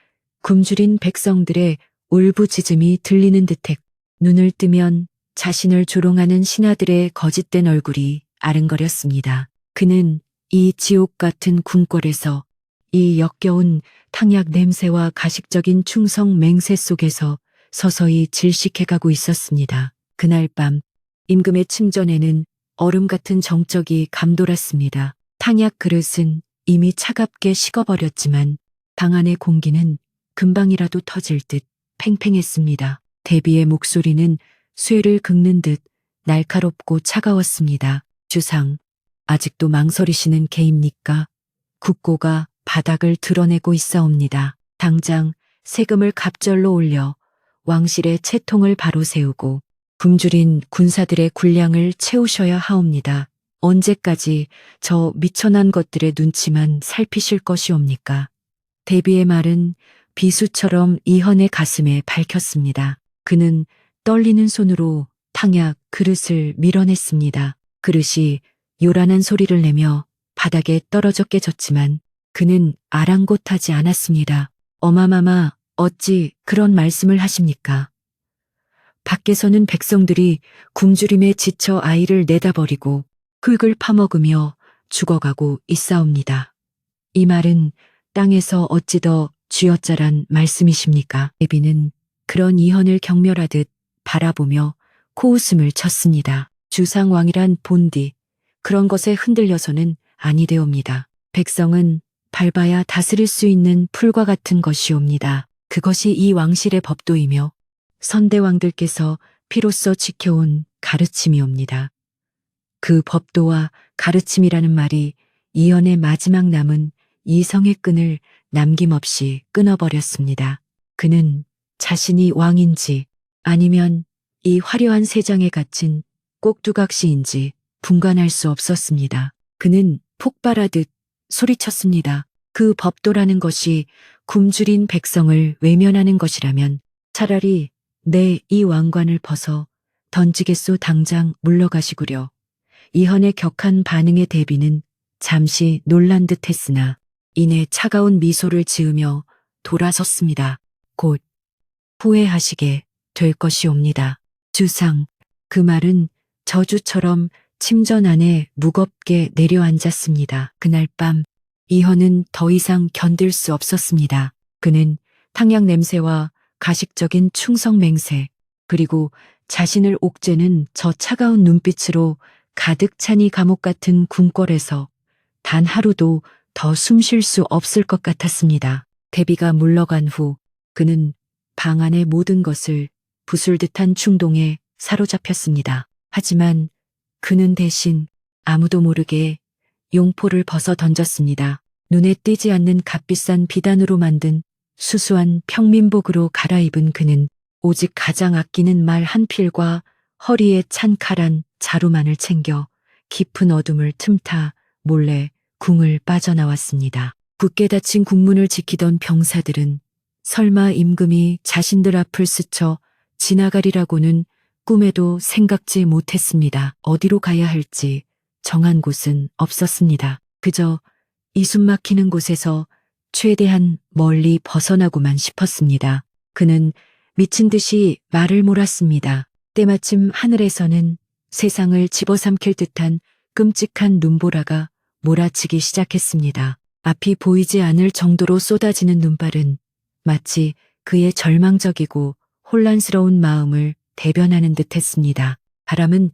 굶주린 백성들의 울부짖음이 들리는 듯했고 눈을 뜨면 자신을 조롱하는 신하들의 거짓된 얼굴이 아른거렸습니다. 그는 이 지옥 같은 궁궐에서 이 역겨운 탕약 냄새와 가식적인 충성 맹세 속에서 서서히 질식해가고 있었습니다. 그날 밤 임금의 침전에는 얼음 같은 정적이 감돌았습니다. 탕약 그릇은 이미 차갑게 식어버렸지만 방 안의 공기는 금방이라도 터질 듯 팽팽했습니다. 대비의 목소리는 쇠를 긁는 듯 날카롭고 차가웠습니다. 주상, 아직도 망설이시는 개입니까? 국고가 바닥을 드러내고 있사옵니다. 당장 세금을 갑절로 올려 왕실의 채통을 바로 세우고 굶주린 군사들의 군량을 채우셔야 하옵니다. 언제까지 저 미천한 것들의 눈치만 살피실 것이옵니까? 대비의 말은 비수처럼 이현의 가슴에 밝혔습니다. 그는 떨리는 손으로 탕약 그릇을 밀어냈습니다. 그릇이 요란한 소리를 내며 바닥에 떨어져 깨졌지만 그는 아랑곳하지 않았습니다. 어마마마, 어찌 그런 말씀을 하십니까? 밖에서는 백성들이 굶주림에 지쳐 아이를 내다버리고 흙을 파먹으며 죽어가고 있사옵니다. 이 말은 땅에서 어찌 더 쥐어짜란 말씀이십니까? 대비는 그런 이현을 경멸하듯 바라보며 코웃음을 쳤습니다. 주상왕이란 본디, 그런 것에 흔들려서는 아니되옵니다. 백성은 밟아야 다스릴 수 있는 풀과 같은 것이옵니다. 그것이 이 왕실의 법도이며 선대왕들께서 피로써 지켜온 가르침이옵니다. 그 법도와 가르침이라는 말이 이현의 마지막 남은 이성의 끈을 남김없이 끊어버렸습니다. 그는 자신이 왕인지 아니면 이 화려한 세상에 갇힌 꼭두각시인지 분간할 수 없었습니다. 그는 폭발하듯 소리쳤습니다. 그 법도라는 것이 굶주린 백성을 외면하는 것이라면 차라리 내 이 왕관을 벗어 던지겠소. 당장 물러가시구려. 이현의 격한 반응에 대비는 잠시 놀란 듯 했으나 이내 차가운 미소를 지으며 돌아섰습니다. 곧 후회하시게 될 것이옵니다. 주상, 그 말은 저주처럼 침전 안에 무겁게 내려앉았습니다. 그날 밤 이현은 더 이상 견딜 수 없었습니다. 그는 탕약 냄새와 가식적인 충성 맹세, 그리고 자신을 옥죄는 저 차가운 눈빛으로 가득 찬 이 감옥 같은 궁궐에서 단 하루도 더 숨 쉴 수 없을 것 같았습니다. 대비가 물러간 후 그는 방 안의 모든 것을 부술 듯한 충동에 사로잡혔습니다. 하지만 그는 대신 아무도 모르게 용포를 벗어 던졌습니다. 눈에 띄지 않는 값비싼 비단으로 만든 수수한 평민복으로 갈아입은 그는 오직 가장 아끼는 말 한 필과 허리에 찬 칼한 자루만을 챙겨 깊은 어둠을 틈타 몰래 궁을 빠져나왔습니다. 굳게 닫힌 궁문을 지키던 병사들은 설마 임금이 자신들 앞을 스쳐 지나가리라고는 꿈에도 생각지 못했습니다. 어디로 가야 할지 정한 곳은 없었습니다. 그저 이 숨 막히는 곳에서 최대한 멀리 벗어나고만 싶었습니다. 그는 미친 듯이 말을 몰았습니다. 때마침 하늘에서는 세상을 집어삼킬 듯한 끔찍한 눈보라가 몰아치기 시작했습니다. 앞이 보이지 않을 정도로 쏟아지는 눈발은 마치 그의 절망적이고 혼란스러운 마음을 대변하는 듯 했습니다. 바람은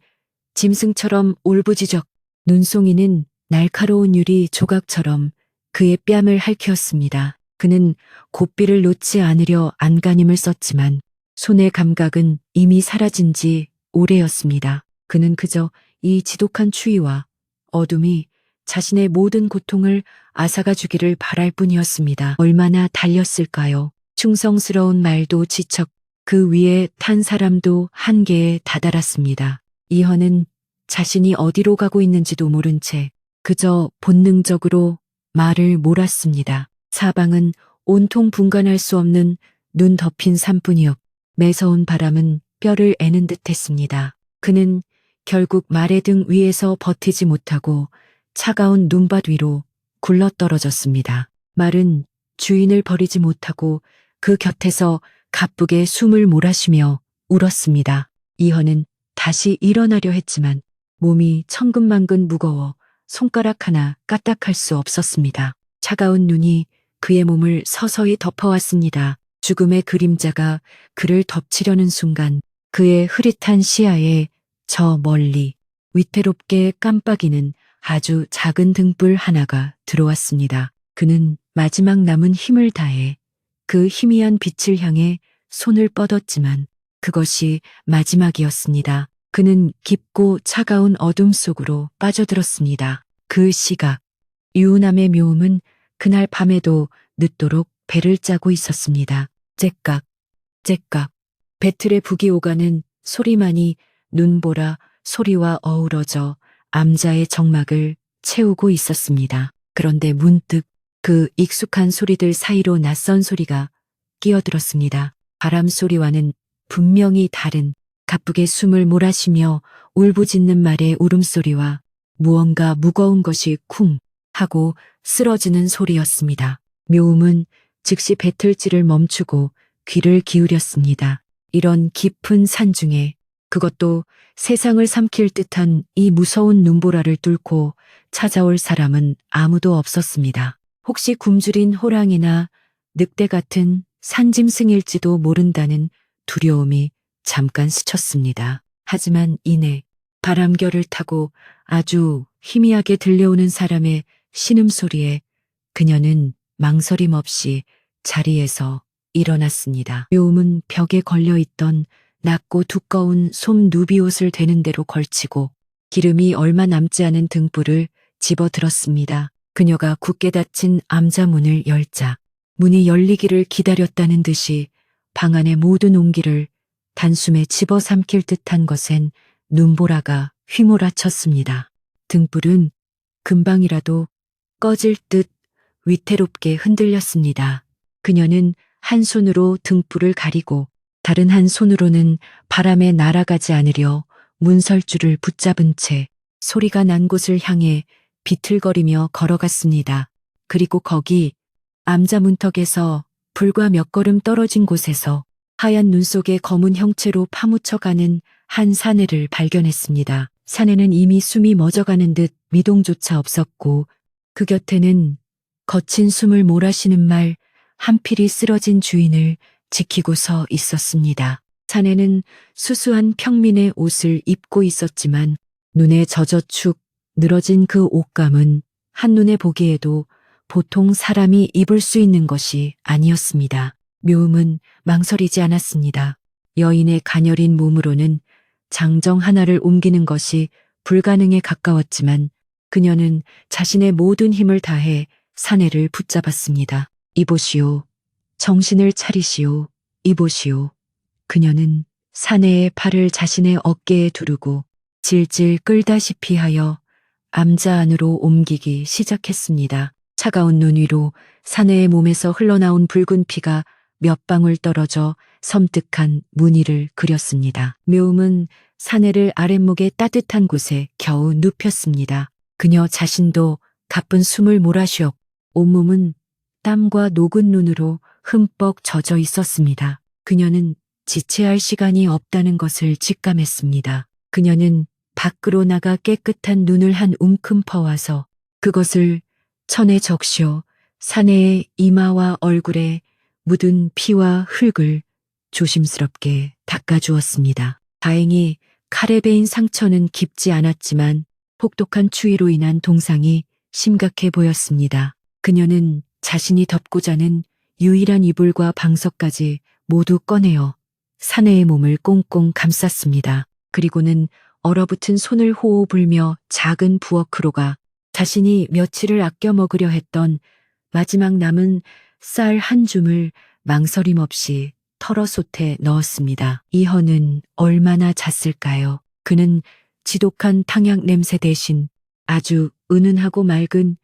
짐승처럼 울부짖었, 눈송이는 날카로운 유리 조각처럼 그의 뺨을 핥혔습니다. 그는 고삐를 놓지 않으려 안간힘을 썼지만 손의 감각은 이미 사라진 지 오래였습니다. 그는 그저 이 지독한 추위와 어둠이 자신의 모든 고통을 앗아가 주기를 바랄 뿐이었습니다. 얼마나 달렸을까요? 충성스러운 말도 지척, 그 위에 탄 사람도 한계에 다다랐습니다. 이현은 자신이 어디로 가고 있는지도 모른 채 그저 본능적으로 말을 몰았습니다. 사방은 온통 분간할 수 없는 눈 덮인 산뿐이었. 매서운 바람은 뼈를 애는 듯 했습니다. 그는 결국 말의 등 위에서 버티지 못하고 차가운 눈밭 위로 굴러떨어졌습니다. 말은 주인을 버리지 못하고 그 곁에서 가쁘게 숨을 몰아쉬며 울었습니다. 이현은 다시 일어나려 했지만 몸이 천근만근 무거워 손가락 하나 까딱할 수 없었습니다. 차가운 눈이 그의 몸을 서서히 덮어왔습니다. 죽음의 그림자가 그를 덮치려는 순간 그의 흐릿한 시야에 저 멀리 위태롭게 깜빡이는 아주 작은 등불 하나가 들어왔습니다. 그는 마지막 남은 힘을 다해 그 희미한 빛을 향해 손을 뻗었지만 그것이 마지막이었습니다. 그는 깊고 차가운 어둠 속으로 빠져들었습니다. 그 시각, 유은함의 묘음은 그날 밤에도 늦도록 배를 짜고 있었습니다. 째깍, 째깍, 배틀의 북이 오가는 소리만이 눈보라 소리와 어우러져 암자의 정막을 채우고 있었습니다. 그런데 문득 그 익숙한 소리들 사이로 낯선 소리가 끼어들었습니다. 바람 소리와는 분명히 다른 가쁘게 숨을 몰아쉬며 울부짖는 말의 울음소리와 무언가 무거운 것이 쿵 하고 쓰러지는 소리였습니다. 묘음은 즉시 배틀질을 멈추고 귀를 기울였습니다. 이런 깊은 산 중에 그것도 세상을 삼킬 듯한 이 무서운 눈보라를 뚫고 찾아올 사람은 아무도 없었습니다. 혹시 굶주린 호랑이나 늑대 같은 산짐승일지도 모른다는 두려움이 잠깐 스쳤습니다. 하지만 이내 바람결을 타고 아주 희미하게 들려오는 사람의 신음소리에 그녀는 망설임 없이 자리에서 일어났습니다. 묘음은 벽에 걸려있던 낮고 두꺼운 솜 누비옷을 되는 대로 걸치고 기름이 얼마 남지 않은 등불을 집어들었습니다. 그녀가 굳게 닫힌 암자 문을 열자 문이 열리기를 기다렸다는 듯이 방 안의 모든 온기를 단숨에 집어삼킬 듯한 것엔 눈보라가 휘몰아쳤습니다. 등불은 금방이라도 꺼질 듯 위태롭게 흔들렸습니다. 그녀는 한 손으로 등불을 가리고 다른 한 손으로는 바람에 날아가지 않으려 문설주를 붙잡은 채 소리가 난 곳을 향해 비틀거리며 걸어갔습니다. 그리고 거기 암자 문턱에서 불과 몇 걸음 떨어진 곳에서 하얀 눈 속에 검은 형체로 파묻혀가는 한 사내를 발견했습니다. 사내는 이미 숨이 멎어가는 듯 미동조차 없었고 그 곁에는 거친 숨을 몰아쉬는 말 한필이 쓰러진 주인을 지키고 서 있었습니다. 사내는 수수한 평민의 옷을 입고 있었지만 눈에 젖어 축 늘어진 그 옷감은 한눈에 보기에도 보통 사람이 입을 수 있는 것이 아니었습니다. 묘음은 망설이지 않았습니다. 여인의 가녀린 몸으로는 장정 하나를 옮기는 것이 불가능에 가까웠지만 그녀는 자신의 모든 힘을 다해 사내를 붙잡았습니다. 이보시오. 정신을 차리시오. 이보시오. 그녀는 사내의 팔을 자신의 어깨에 두르고 질질 끌다시피 하여 암자 안으로 옮기기 시작했습니다. 차가운 눈 위로 사내의 몸에서 흘러나온 붉은 피가 몇 방울 떨어져 섬뜩한 무늬를 그렸습니다. 묘음은 사내를 아랫목의 따뜻한 곳에 겨우 눕혔습니다. 그녀 자신도 가쁜 숨을 몰아쉬었고 온몸은 땀과 녹은 눈으로 흠뻑 젖어 있었습니다. 그녀는 지체할 시간이 없다는 것을 직감했습니다. 그녀는 밖으로 나가 깨끗한 눈을 한 움큼 퍼와서 그것을 천에 적셔 사내의 이마와 얼굴에 묻은 피와 흙을 조심스럽게 닦아주었습니다. 다행히 칼에 베인 상처는 깊지 않았지만 혹독한 추위로 인한 동상이 심각해 보였습니다. 그녀는 자신이 덮고 자는 유일한 이불과 방석까지 모두 꺼내어 사내의 몸을 꽁꽁 감쌌습니다. 그리고는 얼어붙은 손을 호호 불며 작은 부엌으로 가 자신이 며칠을 아껴 먹으려 했던 마지막 남은 쌀 한 줌을 망설임 없이 털어솥에 넣었습니다. 이헌은 얼마나 잤을까요? 그는 지독한 탕약 냄새 대신 아주 은은하고 맑은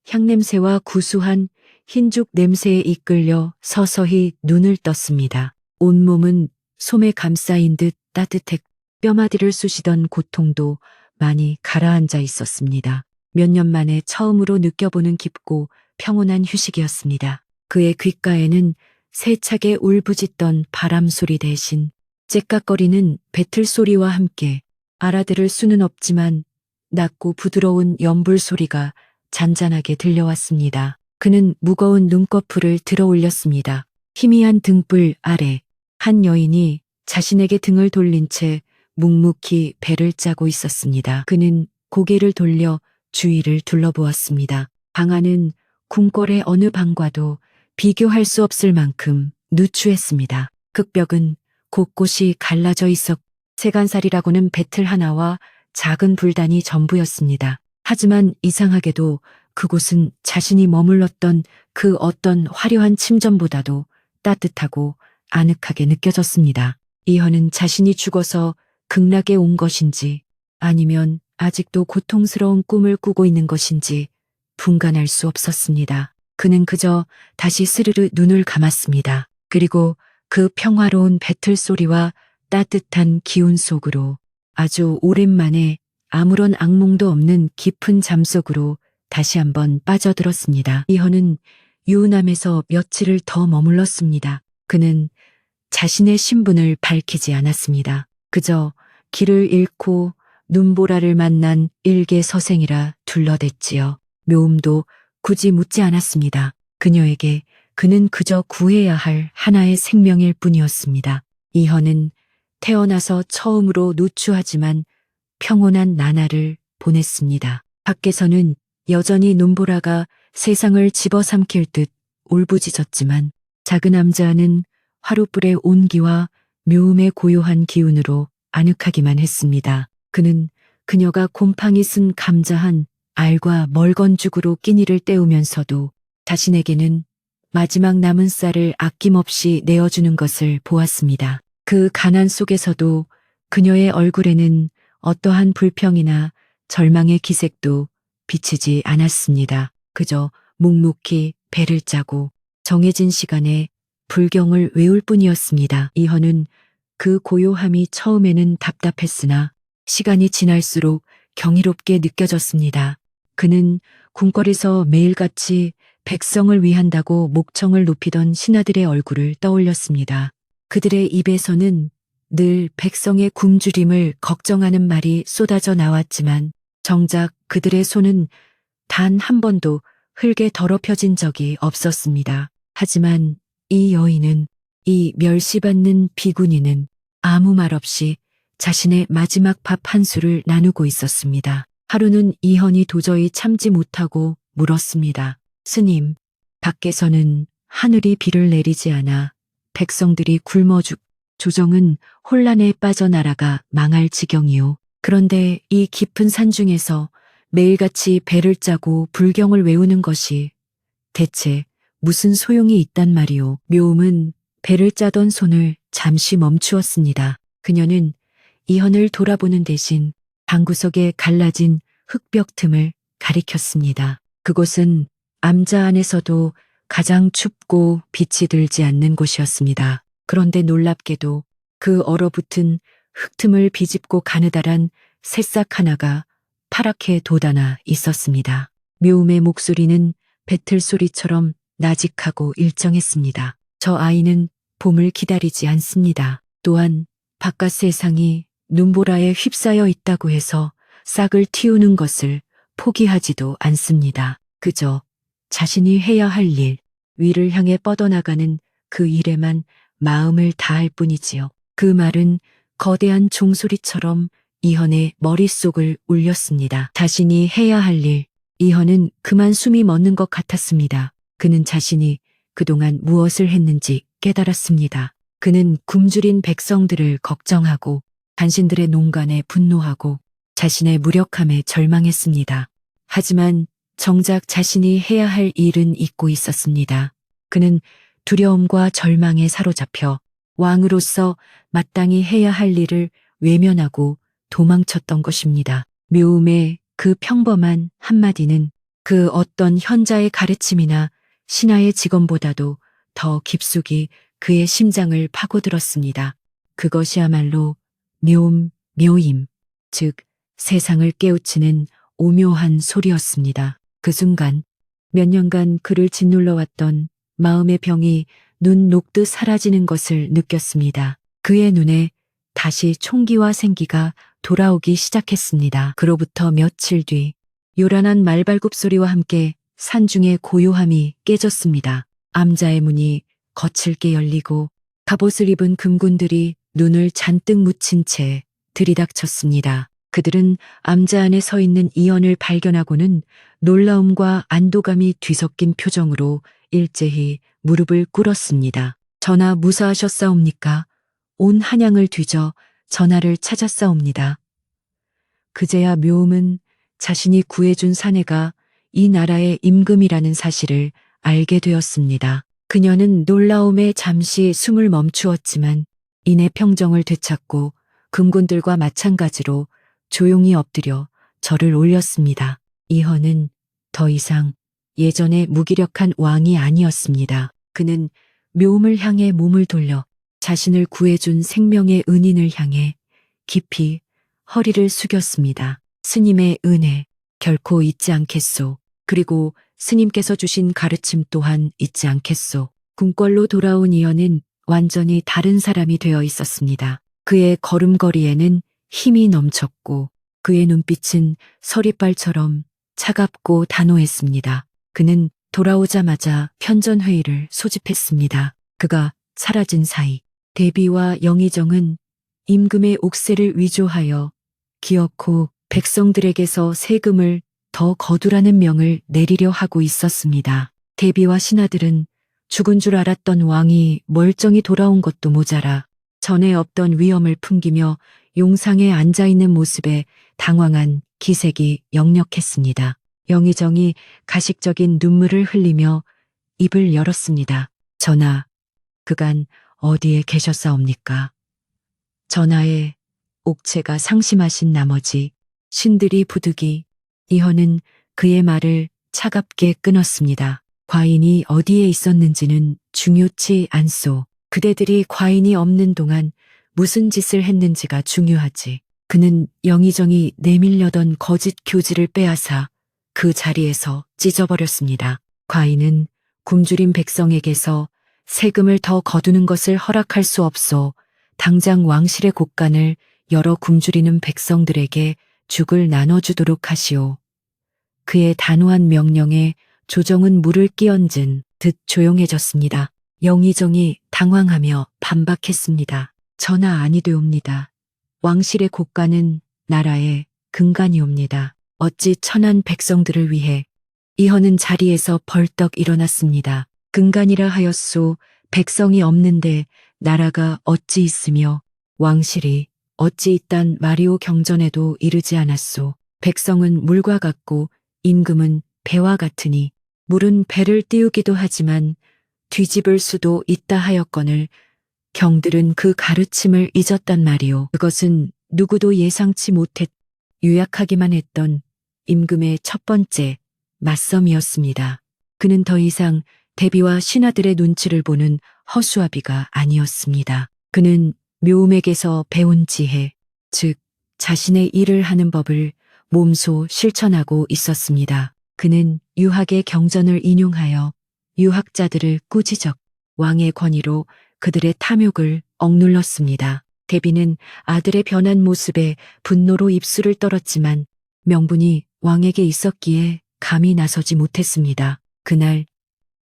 향냄새와 구수한 흰죽 냄새에 이끌려 서서히 눈을 떴습니다. 온몸은 솜에 감싸인 듯 따뜻했고 뼈마디를 쑤시던 고통도 많이 가라앉아 있었습니다. 몇 년 만에 처음으로 느껴보는 깊고 평온한 휴식이었습니다. 그의 귓가에는 세차게 울부짖던 바람 소리 대신 째깍거리는 배틀 소리와 함께 알아들을 수는 없지만 낮고 부드러운 연불 소리가 잔잔하게 들려왔습니다. 그는 무거운 눈꺼풀을 들어 올렸습니다. 희미한 등불 아래 한 여인이 자신에게 등을 돌린 채 묵묵히 배를 짜고 있었습니다. 그는 고개를 돌려 주위를 둘러보았습니다. 방 안은 궁궐의 어느 방과도 비교할 수 없을 만큼 누추했습니다. 극벽은 곳곳이 갈라져 있었고 세간살이라고는 배틀 하나와 작은 불단이 전부였습니다. 하지만 이상하게도 그곳은 자신이 머물렀던 그 어떤 화려한 침전보다도 따뜻하고 아늑하게 느껴졌습니다. 이현은 자신이 죽어서 극락에 온 것인지 아니면 아직도 고통스러운 꿈을 꾸고 있는 것인지 분간할 수 없었습니다. 그는 그저 다시 스르르 눈을 감았습니다. 그리고 그 평화로운 배틀 소리와 따뜻한 기운 속으로 아주 오랜만에 아무런 악몽도 없는 깊은 잠 속으로 다시 한번 빠져들었습니다. 이현은 유은함에서 며칠을 더 머물렀습니다. 그는 자신의 신분을 밝히지 않았습니다. 그저 길을 잃고 눈보라를 만난 일개 서생이라 둘러댔지요. 묘음도 굳이 묻지 않았습니다. 그녀에게 그는 그저 구해야 할 하나의 생명일 뿐이었습니다. 이현은 태어나서 처음으로 누추하지만 평온한 나날을 보냈습니다. 밖에서는 여전히 눈보라가 세상을 집어삼킬 듯 울부짖었지만 작은 남자는 화롯불의 온기와 묘음의 고요한 기운으로 아늑하기만 했습니다. 그는 그녀가 곰팡이 쓴 감자한 알과 멀건 죽으로 끼니를 때우면서도 자신에게는 마지막 남은 쌀을 아낌없이 내어주는 것을 보았습니다. 그 가난 속에서도 그녀의 얼굴에는 어떠한 불평이나 절망의 기색도 비치지 않았습니다. 그저 묵묵히 배를 짜고 정해진 시간에 불경을 외울 뿐이었습니다. 이현은 그 고요함이 처음에는 답답했으나 시간이 지날수록 경이롭게 느껴졌습니다. 그는 궁궐에서 매일같이 백성을 위한다고 목청을 높이던 신하들의 얼굴을 떠올렸습니다. 그들의 입에서는 늘 백성의 굶주림을 걱정하는 말이 쏟아져 나왔지만 정작 그들의 손은 단 한 번도 흙에 더럽혀진 적이 없었습니다. 하지만 이 여인은, 이 멸시받는 비구니는 아무 말 없이 자신의 마지막 밥 한 술을 나누고 있었습니다. 하루는 이현이 도저히 참지 못하고 물었습니다. 스님, 밖에서는 하늘이 비를 내리지 않아 백성들이 굶어 조정은 혼란에 빠져 나라가 망할 지경이요. 그런데 이 깊은 산중에서 매일같이 배를 짜고 불경을 외우는 것이 대체 무슨 소용이 있단 말이오. 묘음은 배를 짜던 손을 잠시 멈추었습니다. 그녀는 이현을 돌아보는 대신 방구석에 갈라진 흙벽 틈을 가리켰습니다. 그곳은 암자 안에서도 가장 춥고 빛이 들지 않는 곳이었습니다. 그런데 놀랍게도 그 얼어붙은 흙틈을 비집고 가느다란 새싹 하나가 파랗게 돋아나 있었습니다. 묘음의 목소리는 배틀 소리처럼 나직하고 일정했습니다. 저 아이는 봄을 기다리지 않습니다. 또한 바깥 세상이 눈보라에 휩싸여 있다고 해서 싹을 틔우는 것을 포기하지도 않습니다. 그저 자신이 해야 할 일, 위를 향해 뻗어나가는 그 일에만 마음을 다할 뿐이지요. 그 말은 거대한 종소리처럼 이현의 머릿속을 울렸습니다. 자신이 해야 할 일, 이현은 그만 숨이 멎는 것 같았습니다. 그는 자신이 그동안 무엇을 했는지 깨달았습니다. 그는 굶주린 백성들을 걱정하고 간신들의 농간에 분노하고 자신의 무력함에 절망했습니다. 하지만 정작 자신이 해야 할 일은 잊고 있었습니다. 그는 두려움과 절망에 사로잡혀 왕으로서 마땅히 해야 할 일을 외면하고 도망쳤던 것입니다. 묘음의 그 평범한 한마디는 그 어떤 현자의 가르침이나 신하의 직언보다도 더 깊숙이 그의 심장을 파고들었습니다. 그것이야말로 묘임, 즉 세상을 깨우치는 오묘한 소리였습니다. 그 순간 몇 년간 그를 짓눌러왔던 마음의 병이 눈 녹듯 사라지는 것을 느꼈습니다. 그의 눈에 다시 총기와 생기가 돌아오기 시작했습니다. 그로부터 며칠 뒤 요란한 말발굽 소리와 함께 산중의 고요함이 깨졌습니다. 암자의 문이 거칠게 열리고 갑옷을 입은 금군들이 눈을 잔뜩 묻힌 채 들이닥쳤습니다. 그들은 암자 안에 서 있는 이현을 발견하고는 놀라움과 안도감이 뒤섞인 표정으로 일제히 무릎을 꿇었습니다. 전하 무사하셨사옵니까? 온 한양을 뒤져 전하를 찾았사옵니다. 그제야 묘음은 자신이 구해준 사내가 이 나라의 임금이라는 사실을 알게 되었습니다. 그녀는 놀라움에 잠시 숨을 멈추었지만 이내 평정을 되찾고 금군들과 마찬가지로 조용히 엎드려 절을 올렸습니다. 이헌은 더 이상 예전의 무기력한 왕이 아니었습니다. 그는 묘음을 향해 몸을 돌려 자신을 구해준 생명의 은인을 향해 깊이 허리를 숙였습니다. 스님의 은혜 결코 잊지 않겠소. 그리고 스님께서 주신 가르침 또한 잊지 않겠소. 궁궐로 돌아온 이현은 완전히 다른 사람이 되어 있었습니다. 그의 걸음걸이에는 힘이 넘쳤고 그의 눈빛은 서리빨처럼 차갑고 단호했습니다. 그는 돌아오자마자 편전회의를 소집했습니다. 그가 사라진 사이 대비와 영의정은 임금의 옥세를 위조하여 기어코 백성들에게서 세금을 더 거두라는 명을 내리려 하고 있었습니다. 대비와 신하들은 죽은 줄 알았던 왕이 멀쩡히 돌아온 것도 모자라 전에 없던 위엄을 풍기며 용상에 앉아있는 모습에 당황한 기색이 역력했습니다. 영의정이 가식적인 눈물을 흘리며 입을 열었습니다. 전하, 그간 어디에 계셨사옵니까? 전하의 옥체가 상심하신 나머지 신들이 부득이 이헌은 그의 말을 차갑게 끊었습니다. 과인이 어디에 있었는지는 중요치 않소. 그대들이 과인이 없는 동안 무슨 짓을 했는지가 중요하지. 그는 영의정이 내밀려던 거짓 교지를 빼앗아 그 자리에서 찢어버렸습니다. 과인은 굶주린 백성에게서 세금을 더 거두는 것을 허락할 수 없소. 당장 왕실의 곳간을 여러 굶주리는 백성들에게 죽을 나눠주도록 하시오. 그의 단호한 명령에 조정은 물을 끼얹은 듯 조용해졌습니다. 영의정이 당황하며 반박했습니다. 전하 아니되옵니다. 왕실의 곳간은 나라의 근간이옵니다. 어찌 천한 백성들을 위해 이헌은 자리에서 벌떡 일어났습니다. 근간이라 하였소. 백성이 없는데 나라가 어찌 있으며 왕실이 어찌 있단 마리오 경전에도 이르지 않았소. 백성은 물과 같고 임금은 배와 같으니 물은 배를 띄우기도 하지만 뒤집을 수도 있다 하였거늘 경들은 그 가르침을 잊었단 말이오. 그것은 누구도 예상치 못했 유약하기만 했던 임금의 첫 번째 맞섬이었습니다. 그는 더 이상 대비와 신하들의 눈치를 보는 허수아비가 아니었습니다. 그는 묘음에게서 배운 지혜, 즉 자신의 일을 하는 법을 몸소 실천하고 있었습니다. 그는 유학의 경전을 인용하여 유학자들을 꾸지적 왕의 권위로 그들의 탐욕을 억눌렀습니다. 대비는 아들의 변한 모습에 분노로 입술을 떨었지만 명분이 왕에게 있었기에 감히 나서지 못했습니다. 그날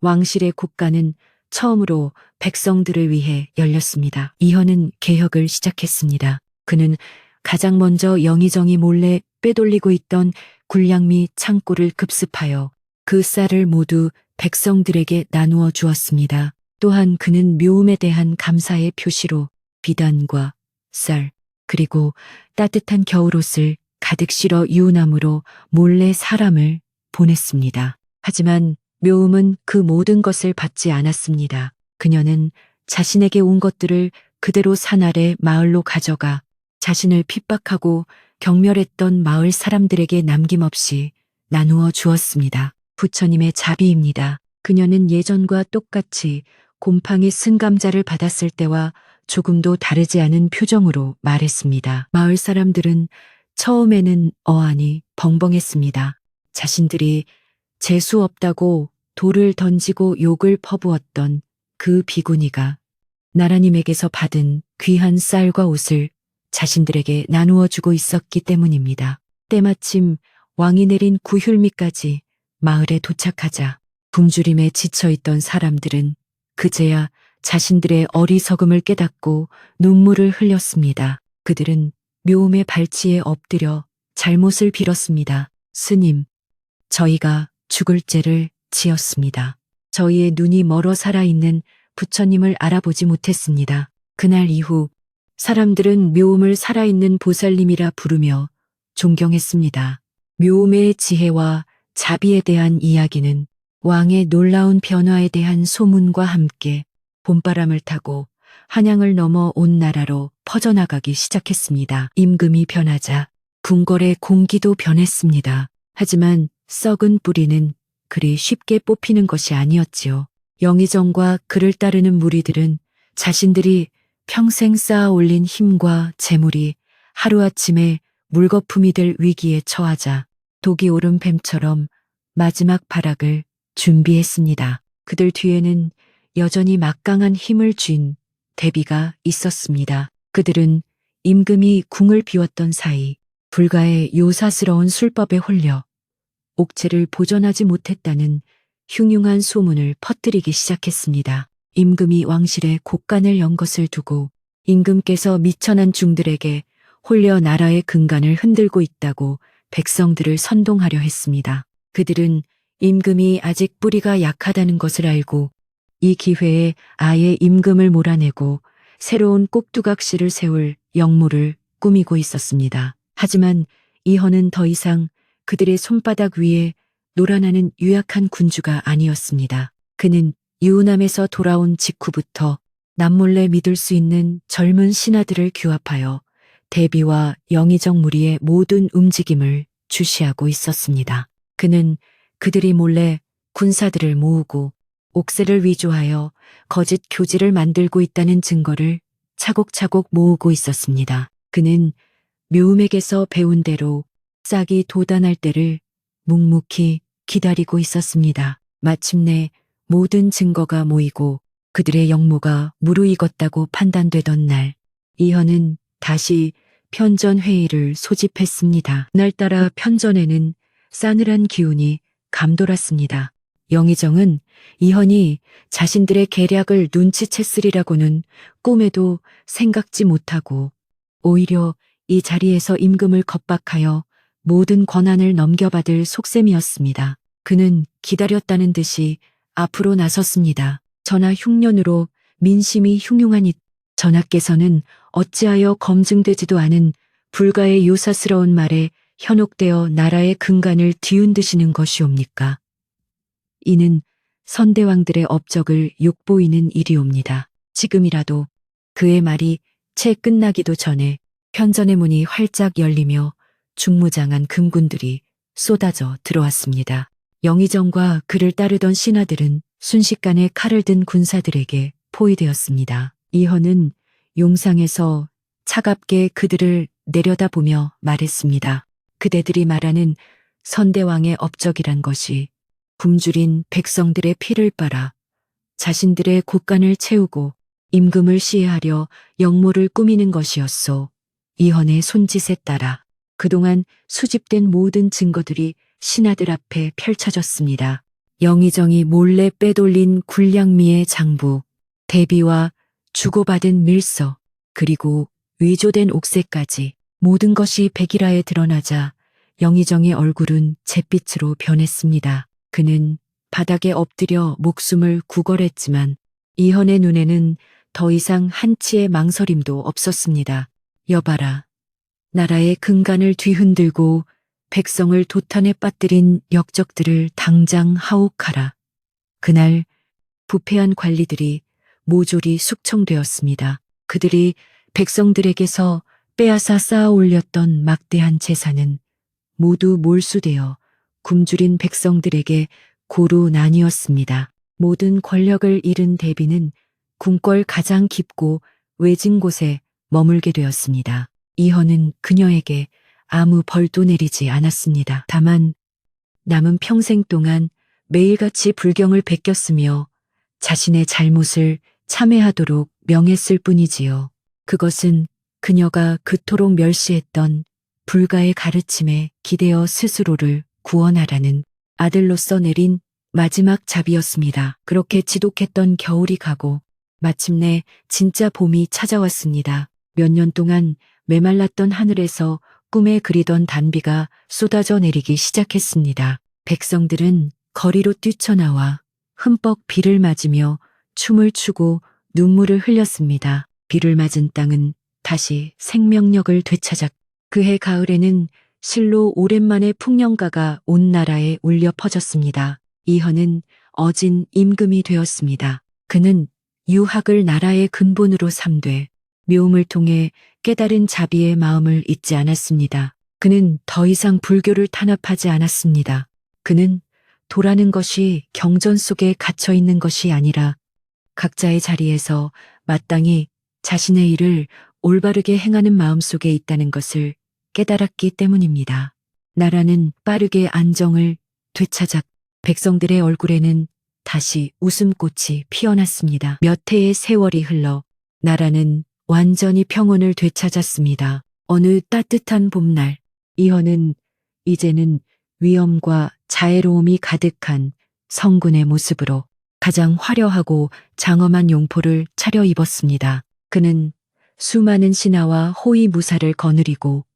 왕실의 곳간은 처음으로 백성들을 위해 열렸습니다. 이헌은 개혁을 시작했습니다. 그는 가장 먼저 영의정이 몰래 빼돌리고 있던 군량미 창고를 급습하여 그 쌀을 모두 백성들에게 나누어 주었습니다. 또한 그는 묘음에 대한 감사의 표시로 비단과 쌀 그리고 따뜻한 겨울옷을 가득 실어 유은함으로 몰래 사람을 보냈습니다. 하지만 묘음은 그 모든 것을 받지 않았습니다. 그녀는 자신에게 온 것들을 그대로 산 아래 마을로 가져가 자신을 핍박하고 경멸했던 마을 사람들에게 남김없이 나누어 주었습니다. 부처님의 자비입니다. 그녀는 예전과 똑같이 곰팡이 쓴 감자를 받았을 때와 조금도 다르지 않은 표정으로 말했습니다. 마을 사람들은 처음에는 어안이 벙벙했습니다. 자신들이 재수 없다고 돌을 던지고 욕을 퍼부었던 그 비구니가 나라님에게서 받은 귀한 쌀과 옷을 자신들에게 나누어 주고 있었기 때문입니다. 때마침 왕이 내린 구휼미까지 마을에 도착하자 굶주림에 지쳐있던 사람들은 그제야 자신들의 어리석음을 깨닫고 눈물을 흘렸습니다. 그들은 묘음의 발치에 엎드려 잘못을 빌었습니다. 스님, 저희가 죽을 죄를 지었습니다. 저희의 눈이 멀어 살아있는 부처님을 알아보지 못했습니다. 그날 이후 사람들은 묘음을 살아있는 보살님이라 부르며 존경했습니다. 묘음의 지혜와 자비에 대한 이야기는 왕의 놀라운 변화에 대한 소문과 함께 봄바람을 타고 한양을 넘어 온 나라로 퍼져나가기 시작했습니다. 임금이 변하자 궁궐의 공기도 변했습니다. 하지만 썩은 뿌리는 그리 쉽게 뽑히는 것이 아니었지요. 영의정과 그를 따르는 무리들은 자신들이 평생 쌓아 올린 힘과 재물이 하루아침에 물거품이 될 위기에 처하자 독이 오른 뱀처럼 마지막 발악을 준비했습니다. 그들 뒤에는 여전히 막강한 힘을 쥔 대비가 있었습니다. 그들은 임금이 궁을 비웠던 사이 불가의 요사스러운 술법에 홀려 옥체를 보존하지 못했다는 흉흉한 소문을 퍼뜨리기 시작했습니다. 임금이 왕실에 곡간을 연 것을 두고 임금께서 미천한 중들에게 홀려 나라의 근간을 흔들고 있다고 백성들을 선동하려 했습니다. 그들은 임금이 아직 뿌리가 약하다는 것을 알고 이 기회에 아예 임금을 몰아내고 새로운 꼭두각시를 세울 역모를 꾸미고 있었습니다. 하지만 이헌은 더 이상 그들의 손바닥 위에 놀아나는 유약한 군주가 아니었습니다. 그는 유은함에서 돌아온 직후부터 남몰래 믿을 수 있는 젊은 신하들을 규합하여 대비와 영의정 무리의 모든 움직임을 주시하고 있었습니다. 그는 그들이 몰래 군사들을 모으고 옥새를 위조하여 거짓 교지를 만들고 있다는 증거를 차곡차곡 모으고 있었습니다. 그는 묘음에게서 배운 대로 싹이 돋아날 때를 묵묵히 기다리고 있었습니다. 마침내 모든 증거가 모이고 그들의 역모가 무르익었다고 판단되던 날, 이헌은 다시 편전 회의를 소집했습니다. 그날따라 편전에는 싸늘한 기운이 감돌았습니다. 영의정은 이헌이 자신들의 계략을 눈치챘으리라고는 꿈에도 생각지 못하고 오히려 이 자리에서 임금을 겁박하여 모든 권한을 넘겨받을 속셈이었습니다. 그는 기다렸다는 듯이 앞으로 나섰습니다. 전하 흉년으로 민심이 흉흉하니 전하께서는 어찌하여 검증되지도 않은 불가의 요사스러운 말에 현혹되어 나라의 근간을 뒤흔드시는 것이옵니까? 이는 선대왕들의 업적을 욕보이는 일이옵니다. 지금이라도 그의 말이 채 끝나기도 전에 편전의 문이 활짝 열리며 중무장한 금군들이 쏟아져 들어왔습니다. 영의정과 그를 따르던 신하들은 순식간에 칼을 든 군사들에게 포위되었습니다. 이헌은 용상에서 차갑게 그들을 내려다보며 말했습니다. 그대들이 말하는 선대왕의 업적이란 것이 굶주린 백성들의 피를 빨아 자신들의 곳간을 채우고 임금을 시해하려 역모를 꾸미는 것이었소. 이헌의 손짓에 따라 그동안 수집된 모든 증거들이 신하들 앞에 펼쳐졌습니다. 영의정이 몰래 빼돌린 군량미의 장부, 대비와 주고받은 밀서, 그리고 위조된 옥새까지 모든 것이 백일하에 드러나자 영의정의 얼굴은 잿빛으로 변했습니다. 그는 바닥에 엎드려 목숨을 구걸했지만 이헌의 눈에는 더 이상 한치의 망설임도 없었습니다. 여봐라. 나라의 근간을 뒤흔들고 백성을 도탄에 빠뜨린 역적들을 당장 하옥하라. 그날 부패한 관리들이 모조리 숙청되었습니다. 그들이 백성들에게서 빼앗아 쌓아 올렸던 막대한 재산은 모두 몰수되어 굶주린 백성들에게 고루 나뉘었습니다. 모든 권력을 잃은 대비는 궁궐 가장 깊고 외진 곳에 머물게 되었습니다. 이헌은 그녀에게 아무 벌도 내리지 않았습니다. 다만 남은 평생 동안 매일같이 불경을 베꼈으며 자신의 잘못을 참회하도록 명했을 뿐이지요. 그것은 그녀가 그토록 멸시했던 불가의 가르침에 기대어 스스로를 구원하라는 아들로서 내린 마지막 잡이었습니다. 그렇게 지독했던 겨울이 가고 마침내 진짜 봄이 찾아왔습니다. 몇 년 동안 메말랐던 하늘에서 꿈에 그리던 단비가 쏟아져 내리기 시작했습니다. 백성들은 거리로 뛰쳐나와 흠뻑 비를 맞으며 춤을 추고 눈물을 흘렸습니다. 비를 맞은 땅은 다시 생명력을 되찾아 그해 가을에는 실로 오랜만에 풍년가가 온 나라에 울려 퍼졌습니다. 이헌은 어진 임금이 되었습니다. 그는 유학을 나라의 근본으로 삼되 묘음을 통해 깨달은 자비의 마음을 잊지 않았습니다. 그는 더 이상 불교를 탄압하지 않았습니다. 그는 도라는 것이 경전 속에 갇혀 있는 것이 아니라 각자의 자리에서 마땅히 자신의 일을 올바르게 행하는 마음 속에 있다는 것을 깨달았기 때문입니다. 나라는 빠르게 안정을 되찾아 백성들의 얼굴에는 다시 웃음꽃이 피어났습니다. 몇 해의 세월이 흘러 나라는 완전히 평온을 되찾았습니다. 어느 따뜻한 봄날, 이현은 이제는 위엄과 자애로움이 가득한 성군의 모습으로 가장 화려하고 장엄한 용포를 차려입었습니다. 그는 수많은 신하와 호위무사를 거느리고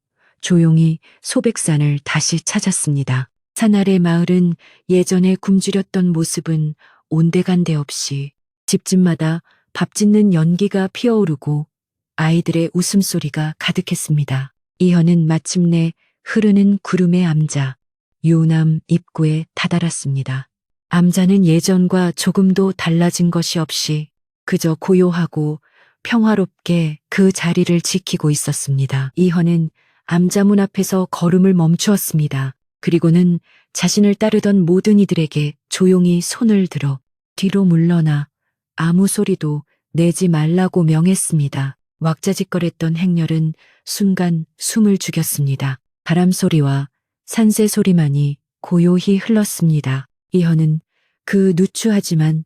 조용히 소백산을 다시 찾았습니다. 산 아래 마을은 예전에 굶주렸던 모습은 온데간데 없이 집집마다 밥 짓는 연기가 피어오르고 아이들의 웃음소리가 가득했습니다. 이현은 마침내 흐르는 구름의 암자, 유남 입구에 다다랐습니다. 암자는 예전과 조금도 달라진 것이 없이 그저 고요하고 평화롭게 그 자리를 지키고 있었습니다. 이현은 암자문 앞에서 걸음을 멈추었습니다. 그리고는 자신을 따르던 모든 이들에게 조용히 손을 들어 뒤로 물러나 아무 소리도 내지 말라고 명했습니다. 왁자지껄했던 행렬은 순간 숨을 죽였습니다. 바람 소리와 산새 소리만이 고요히 흘렀습니다. 이현은 그 누추하지만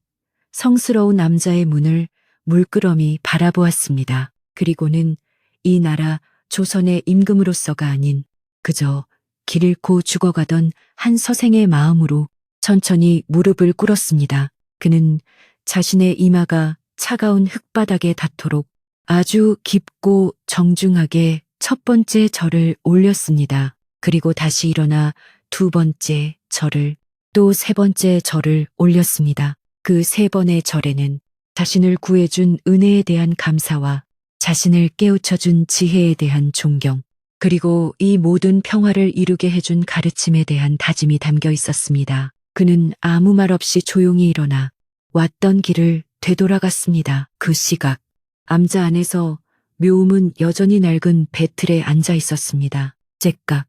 성스러운 남자의 문을 물끄러미 바라보았습니다. 그리고는 이 나라 조선의 임금으로서가 아닌 그저 길 잃고 죽어가던 한 서생의 마음으로 천천히 무릎을 꿇었습니다. 그는 자신의 이마가 차가운 흙바닥에 닿도록 아주 깊고 정중하게 첫 번째 절을 올렸습니다. 그리고 다시 일어나 두 번째 절을, 또 세 번째 절을 올렸습니다. 그 세 번의 절에는 자신을 구해준 은혜에 대한 감사와 자신을 깨우쳐준 지혜에 대한 존경, 그리고 이 모든 평화를 이루게 해준 가르침에 대한 다짐이 담겨 있었습니다. 그는 아무 말 없이 조용히 일어나 왔던 길을 되돌아갔습니다. 그 시각, 암자 안에서 묘음은 여전히 낡은 배틀에 앉아 있었습니다. 째깍,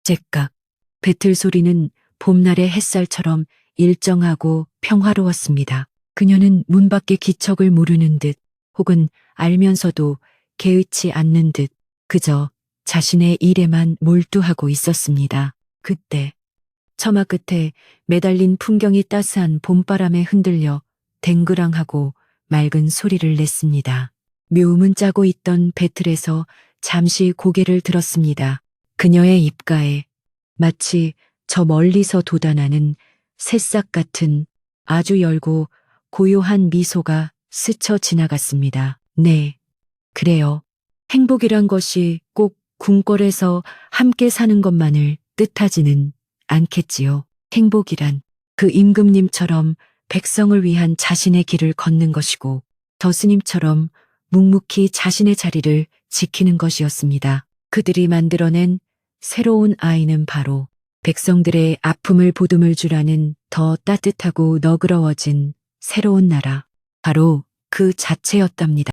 째깍. 배틀 소리는 봄날의 햇살처럼 일정하고 평화로웠습니다. 그녀는 문 밖의 기척을 모르는 듯 혹은 알면서도 개의치 않는 듯 그저 자신의 일에만 몰두하고 있었습니다. 그때 처마 끝에 매달린 풍경이 따스한 봄바람에 흔들려 댕그랑하고 맑은 소리를 냈습니다. 묘음은 짜고 있던 배틀에서 잠시 고개를 들었습니다. 그녀의 입가에 마치 저 멀리서 돋아나는 새싹 같은 아주 열고 고요한 미소가 스쳐 지나갔습니다. 네, 그래요. 행복이란 것이 꼭 궁궐에서 함께 사는 것만을 뜻하지는 않겠지요. 행복이란 그 임금님처럼 백성을 위한 자신의 길을 걷는 것이고 저 스님처럼 묵묵히 자신의 자리를 지키는 것이었습니다. 그들이 만들어낸 새로운 아이는 바로 백성들의 아픔을 보듬을 줄 아는 더 따뜻하고 너그러워진 새로운 나라, 바로 그 자체였답니다.